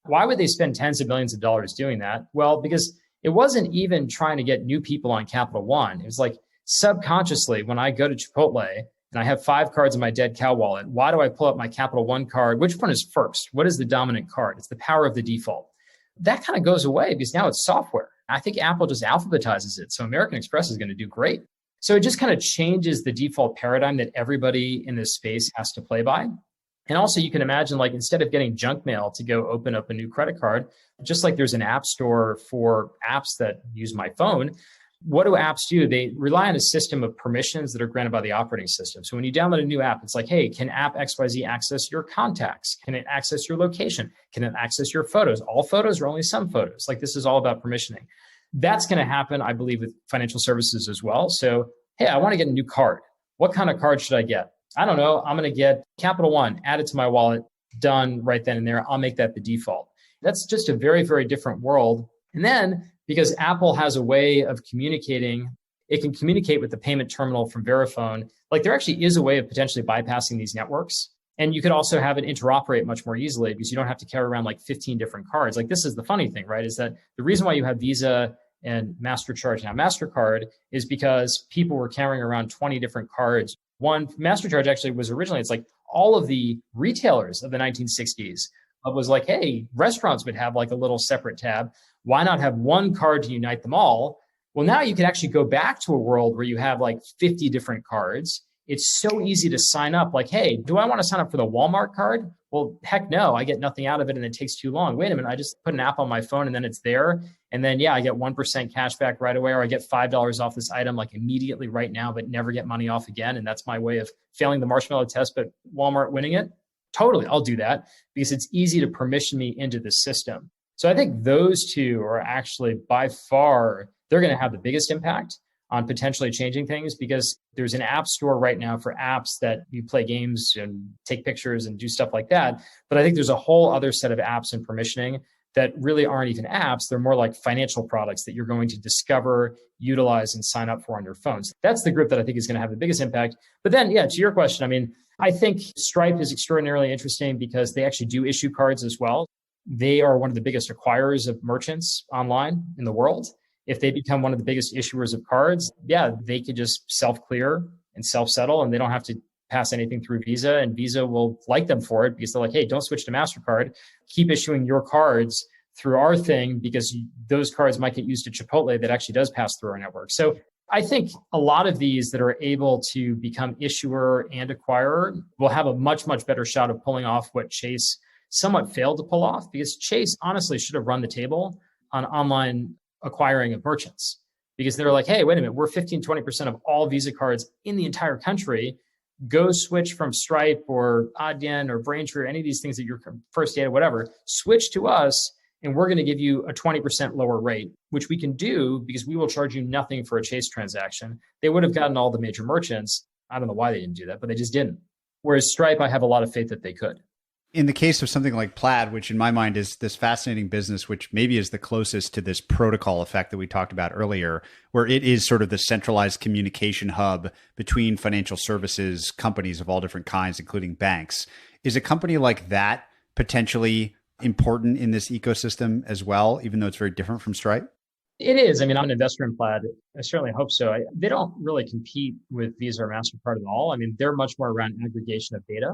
[SPEAKER 3] Why would they spend tens of billions of dollars doing that? Well, because it wasn't even trying to get new people on Capital One. It was like subconsciously, when I go to Chipotle and I have 5 cards in my dead cow wallet, why do I pull up my Capital One card? Which one is first? What is the dominant card? It's the power of the default. That kind of goes away because now it's software. I think Apple just alphabetizes it. So American Express is going to do great. So it just kind of changes the default paradigm that everybody in this space has to play by. And also you can imagine, like, instead of getting junk mail to go open up a new credit card, just like there's an app store for apps that use my phone, what do apps do? They rely on a system of permissions that are granted by the operating system. So when you download a new app, it's like, hey, can app XYZ access your contacts? Can it access your location? Can it access your photos? All photos or only some photos? Like, this is all about permissioning. That's going to happen, I believe, with financial services as well. So, hey, I want to get a new card. What kind of card should I get? I don't know. I'm going to get Capital One, add it to my wallet, done right then and there. I'll make that the default. That's just a very, very different world. And then, because Apple has a way of communicating, it can communicate with the payment terminal from Verifone. Like, there actually is a way of potentially bypassing these networks. And you could also have it interoperate much more easily because you don't have to carry around like 15 different cards. Like, this is the funny thing, right? Is that the reason why you have Visa and MasterCharge, now MasterCard, is because people were carrying around 20 different cards. One, MasterCharge actually was originally, it's like all of the retailers of the 1960s was like, hey, restaurants would have like a little separate tab. Why not have one card to unite them all? Well, now you can actually go back to a world where you have like 50 different cards. It's so easy to sign up. Like, hey, do I want to sign up for the Walmart card? Well, heck no, I get nothing out of it and it takes too long. Wait a minute, I just put an app on my phone and then it's there. And then, yeah, I get 1% cash back right away, or I get $5 off this item like immediately right now, but never get money off again. And that's my way of failing the marshmallow test, but Walmart winning it. Totally, I'll do that because it's easy to permission me into the system. So I think those two are actually by far, they're going to have the biggest impact on potentially changing things, because there's an app store right now for apps that you play games and take pictures and do stuff like that. But I think there's a whole other set of apps and permissioning that really aren't even apps. They're more like financial products that you're going to discover, utilize, and sign up for on your phones. That's the group that I think is going to have the biggest impact. But then, yeah, to your question, I mean, I think Stripe is extraordinarily interesting because they actually do issue cards as well. They are one of the biggest acquirers of merchants online in the world. If they become one of the biggest issuers of cards, yeah, they could just self-clear and self-settle, and they don't have to pass anything through Visa, and Visa will like them for it because they're like, hey, don't switch to MasterCard. Keep issuing your cards through our thing because those cards might get used to Chipotle that actually does pass through our network. So I think a lot of these that are able to become issuer and acquirer will have a much, much better shot of pulling off what Chase somewhat failed to pull off, because Chase honestly should have run the table on online acquiring of merchants, because they're like, hey, wait a minute, we're 15, 20% of all Visa cards in the entire country. Go switch from Stripe or Adyen or Braintree or any of these things that you're First Data, whatever, switch to us and we're going to give you a 20% lower rate, which we can do because we will charge you nothing for a Chase transaction. They would have gotten all the major merchants. I don't know why they didn't do that, but they just didn't. Whereas Stripe, I have a lot of faith that they could.
[SPEAKER 1] In the case of something like Plaid, which in my mind is this fascinating business, which maybe is the closest to this protocol effect that we talked about earlier, where it is sort of the centralized communication hub between financial services companies of all different kinds, including banks. Is a company like that potentially important in this ecosystem as well, even though it's very different from Stripe?
[SPEAKER 3] It is. I mean, I'm an investor in Plaid. I certainly hope so. They don't really compete with Visa or MasterCard at all. I mean, they're much more around aggregation of data.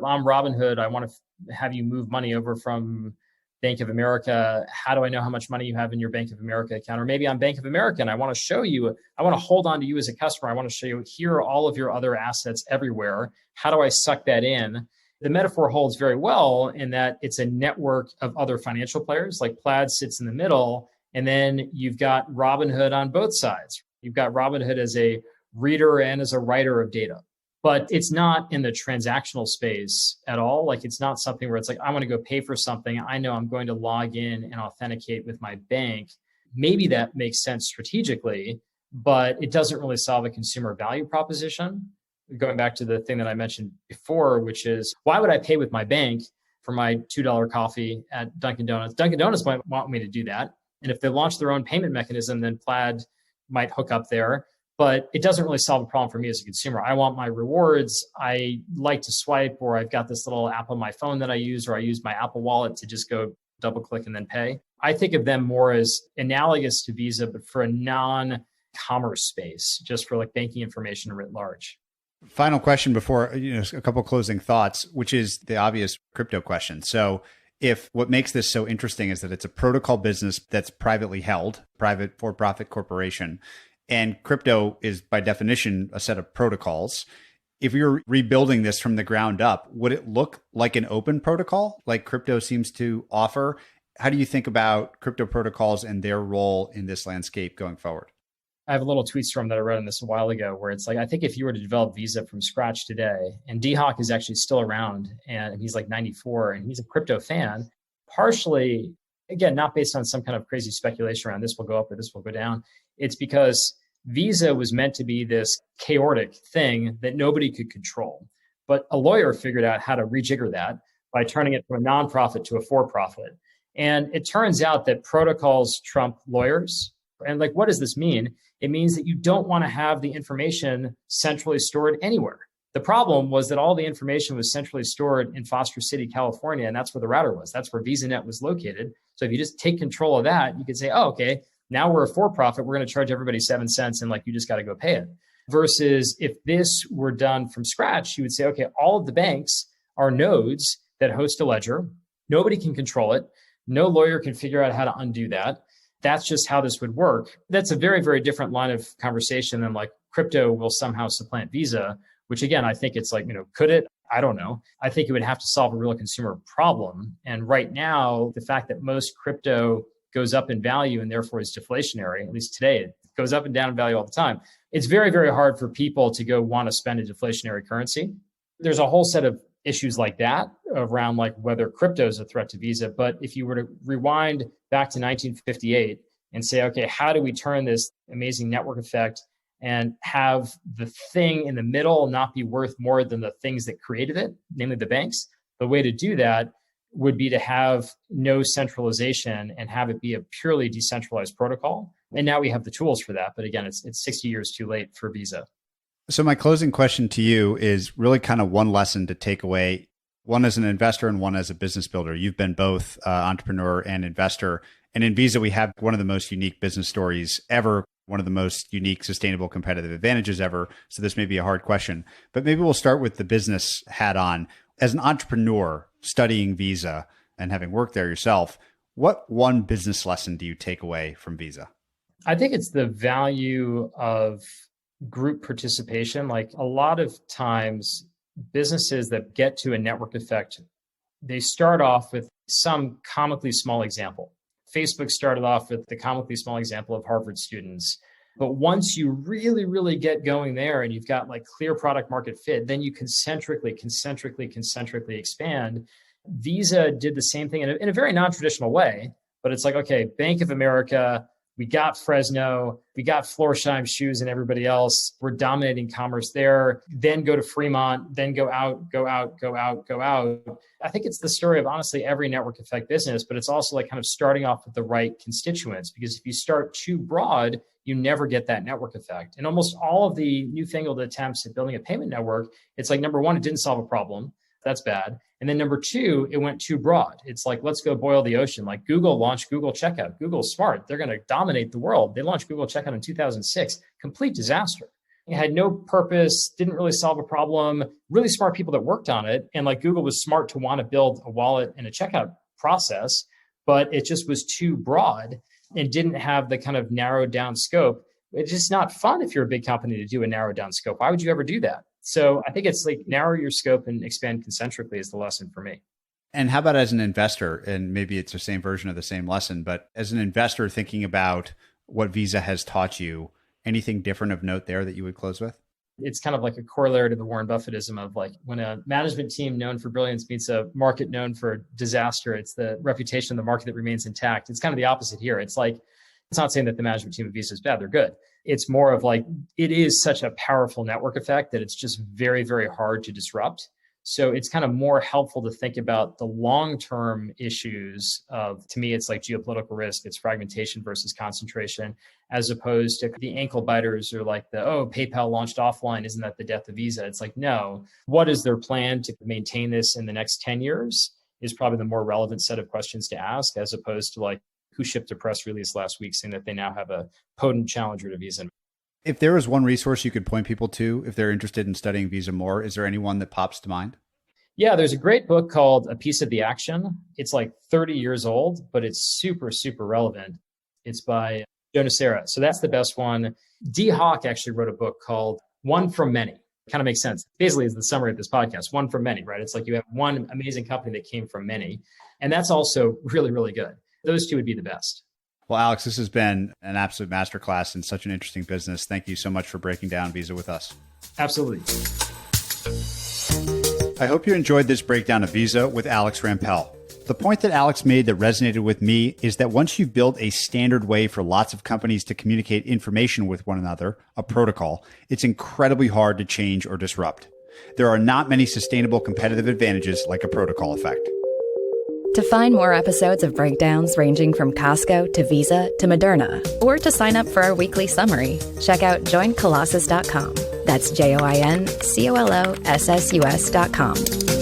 [SPEAKER 3] I'm Robinhood. I want to have you move money over from Bank of America. How do I know how much money you have in your Bank of America account? Or maybe I'm Bank of America and I want to show you, I want to hold on to you as a customer. I want to show you, here are all of your other assets everywhere. How do I suck that in? The metaphor holds very well in that it's a network of other financial players. Like Plaid sits in the middle, and then you've got Robinhood on both sides. You've got Robinhood as a reader and as a writer of data. But it's not in the transactional space at all. Like, it's not something where it's like, I want to go pay for something. I know I'm going to log in and authenticate with my bank. Maybe that makes sense strategically, but it doesn't really solve a consumer value proposition. Going back to the thing that I mentioned before, which is, why would I pay with my bank for my $2 coffee at Dunkin' Donuts? Dunkin' Donuts might want me to do that. And if they launch their own payment mechanism, then Plaid might hook up there. But it doesn't really solve a problem for me as a consumer. I want my rewards. I like to swipe, or I've got this little app on my phone that I use, or I use my Apple Wallet to just go double click and then pay. I think of them more as analogous to Visa, but for a non-commerce space, just for like banking information writ large.
[SPEAKER 1] Final question before, a couple closing thoughts, which is the obvious crypto question. So if what makes this so interesting is that it's a protocol business that's privately held, private for-profit corporation, and crypto is by definition a set of protocols. If you're rebuilding this from the ground up, would it look like an open protocol like crypto seems to offer? How do you think about crypto protocols and their role in this landscape going forward?
[SPEAKER 3] I have a little tweet storm that I read on this a while ago where it's like, I think if you were to develop Visa from scratch today, and D-Hawk is actually still around and he's like 94 and he's a crypto fan, partially, again, not based on some kind of crazy speculation around this will go up or this will go down. It's because Visa was meant to be this chaotic thing that nobody could control. But a lawyer figured out how to rejigger that by turning it from a nonprofit to a for-profit. And it turns out that protocols trump lawyers. And like, what does this mean? It means that you don't want to have the information centrally stored anywhere. The problem was that all the information was centrally stored in Foster City, California, and that's where the router was. That's where VisaNet was located. So if you just take control of that, you could say, oh, okay, now we're a for-profit, we're going to charge everybody 7 cents and like, you just got to go pay it. Versus if this were done from scratch, you would say, okay, all of the banks are nodes that host a ledger. Nobody can control it. No lawyer can figure out how to undo that. That's just how this would work. That's a very, very different line of conversation than like crypto will somehow supplant Visa, which again, I think it's like, could it? I don't know. I think it would have to solve a real consumer problem. And right now, the fact that most crypto goes up in value and therefore is deflationary, at least today, it goes up and down in value all the time. It's very, very hard for people to go want to spend a deflationary currency. There's a whole set of issues like that around like whether crypto is a threat to Visa. But if you were to rewind back to 1958 and say, okay, how do we turn this amazing network effect and have the thing in the middle not be worth more than the things that created it, namely the banks? The way to do that would be to have no centralization and have it be a purely decentralized protocol. And now we have the tools for that. But again, it's 60 years too late for Visa.
[SPEAKER 1] So my closing question to you is really kind of one lesson to take away, one as an investor and one as a business builder. You've been both entrepreneur and investor. And in Visa, we have one of the most unique business stories ever, one of the most unique sustainable competitive advantages ever. So this may be a hard question, but maybe we'll start with the business hat on. As an entrepreneur studying Visa and having worked there yourself, what one business lesson do you take away from Visa?
[SPEAKER 3] I think it's the value of group participation. Like a lot of times, businesses that get to a network effect, they start off with some comically small example. Facebook started off with the comically small example of Harvard students. But once you really, really get going there and you've got like clear product market fit, then you concentrically expand. Visa did the same thing in a very non-traditional way, but it's like, okay, Bank of America, we got Fresno, we got Florsheim Shoes and everybody else. We're dominating commerce there. Then go to Fremont, then go out. I think it's the story of honestly every network effect business, but it's also like kind of starting off with the right constituents, because if you start too broad, you never get that network effect. And almost all of the newfangled attempts at building a payment network, it's like, number one, it didn't solve a problem. That's bad. And then number two, it went too broad. It's like, let's go boil the ocean. Like Google launched Google Checkout. Google's smart. They're going to dominate the world. They launched Google Checkout in 2006. Complete disaster. It had no purpose, didn't really solve a problem. Really smart people that worked on it. And like Google was smart to want to build a wallet and a checkout process, but it just was too broad and didn't have the kind of narrowed down scope. It's just not fun if you're a big company to do a narrowed down scope. Why would you ever do that? So I think it's like narrow your scope and expand concentrically is the lesson for me.
[SPEAKER 1] And how about as an investor, and maybe it's the same version of the same lesson, but as an investor thinking about what Visa has taught you, anything different of note there that you would close with?
[SPEAKER 3] It's kind of like a corollary to the Warren Buffettism of like when a management team known for brilliance meets a market known for disaster, it's the reputation of the market that remains intact. It's kind of the opposite here. It's like, it's not saying that the management team of Visa is bad. They're good. It's more of like, it is such a powerful network effect that it's just very, very hard to disrupt. So it's kind of more helpful to think about the long-term issues of, to me, it's like geopolitical risk, it's fragmentation versus concentration, as opposed to the ankle biters or like PayPal launched offline. Isn't that the death of Visa? It's like, no, what is their plan to maintain this in the next 10 years is probably the more relevant set of questions to ask, as opposed to like, who shipped a press release last week saying that they now have a potent challenger to Visa.
[SPEAKER 1] If there was one resource you could point people to, if they're interested in studying Visa more, is there anyone that pops to mind?
[SPEAKER 3] Yeah, there's a great book called A Piece of the Action. It's like 30 years old, but it's super, super relevant. It's by Joe Nocera. So that's the best one. Dee Hock actually wrote a book called One from Many. Kind of makes sense. Basically, it's the summary of this podcast, one from many, right? It's like you have one amazing company that came from many. And that's also really, really good. Those two would be the best.
[SPEAKER 1] Well, Alex, this has been an absolute masterclass in such an interesting business. Thank you so much for breaking down Visa with us.
[SPEAKER 3] Absolutely.
[SPEAKER 1] I hope you enjoyed this breakdown of Visa with Alex Rampell. The point that Alex made that resonated with me is that once you've built a standard way for lots of companies to communicate information with one another, a protocol, it's incredibly hard to change or disrupt. There are not many sustainable competitive advantages like a protocol effect.
[SPEAKER 2] To find more episodes of breakdowns ranging from Costco to Visa to Moderna, or to sign up for our weekly summary, check out joincolossus.com. That's JoinColossus.com.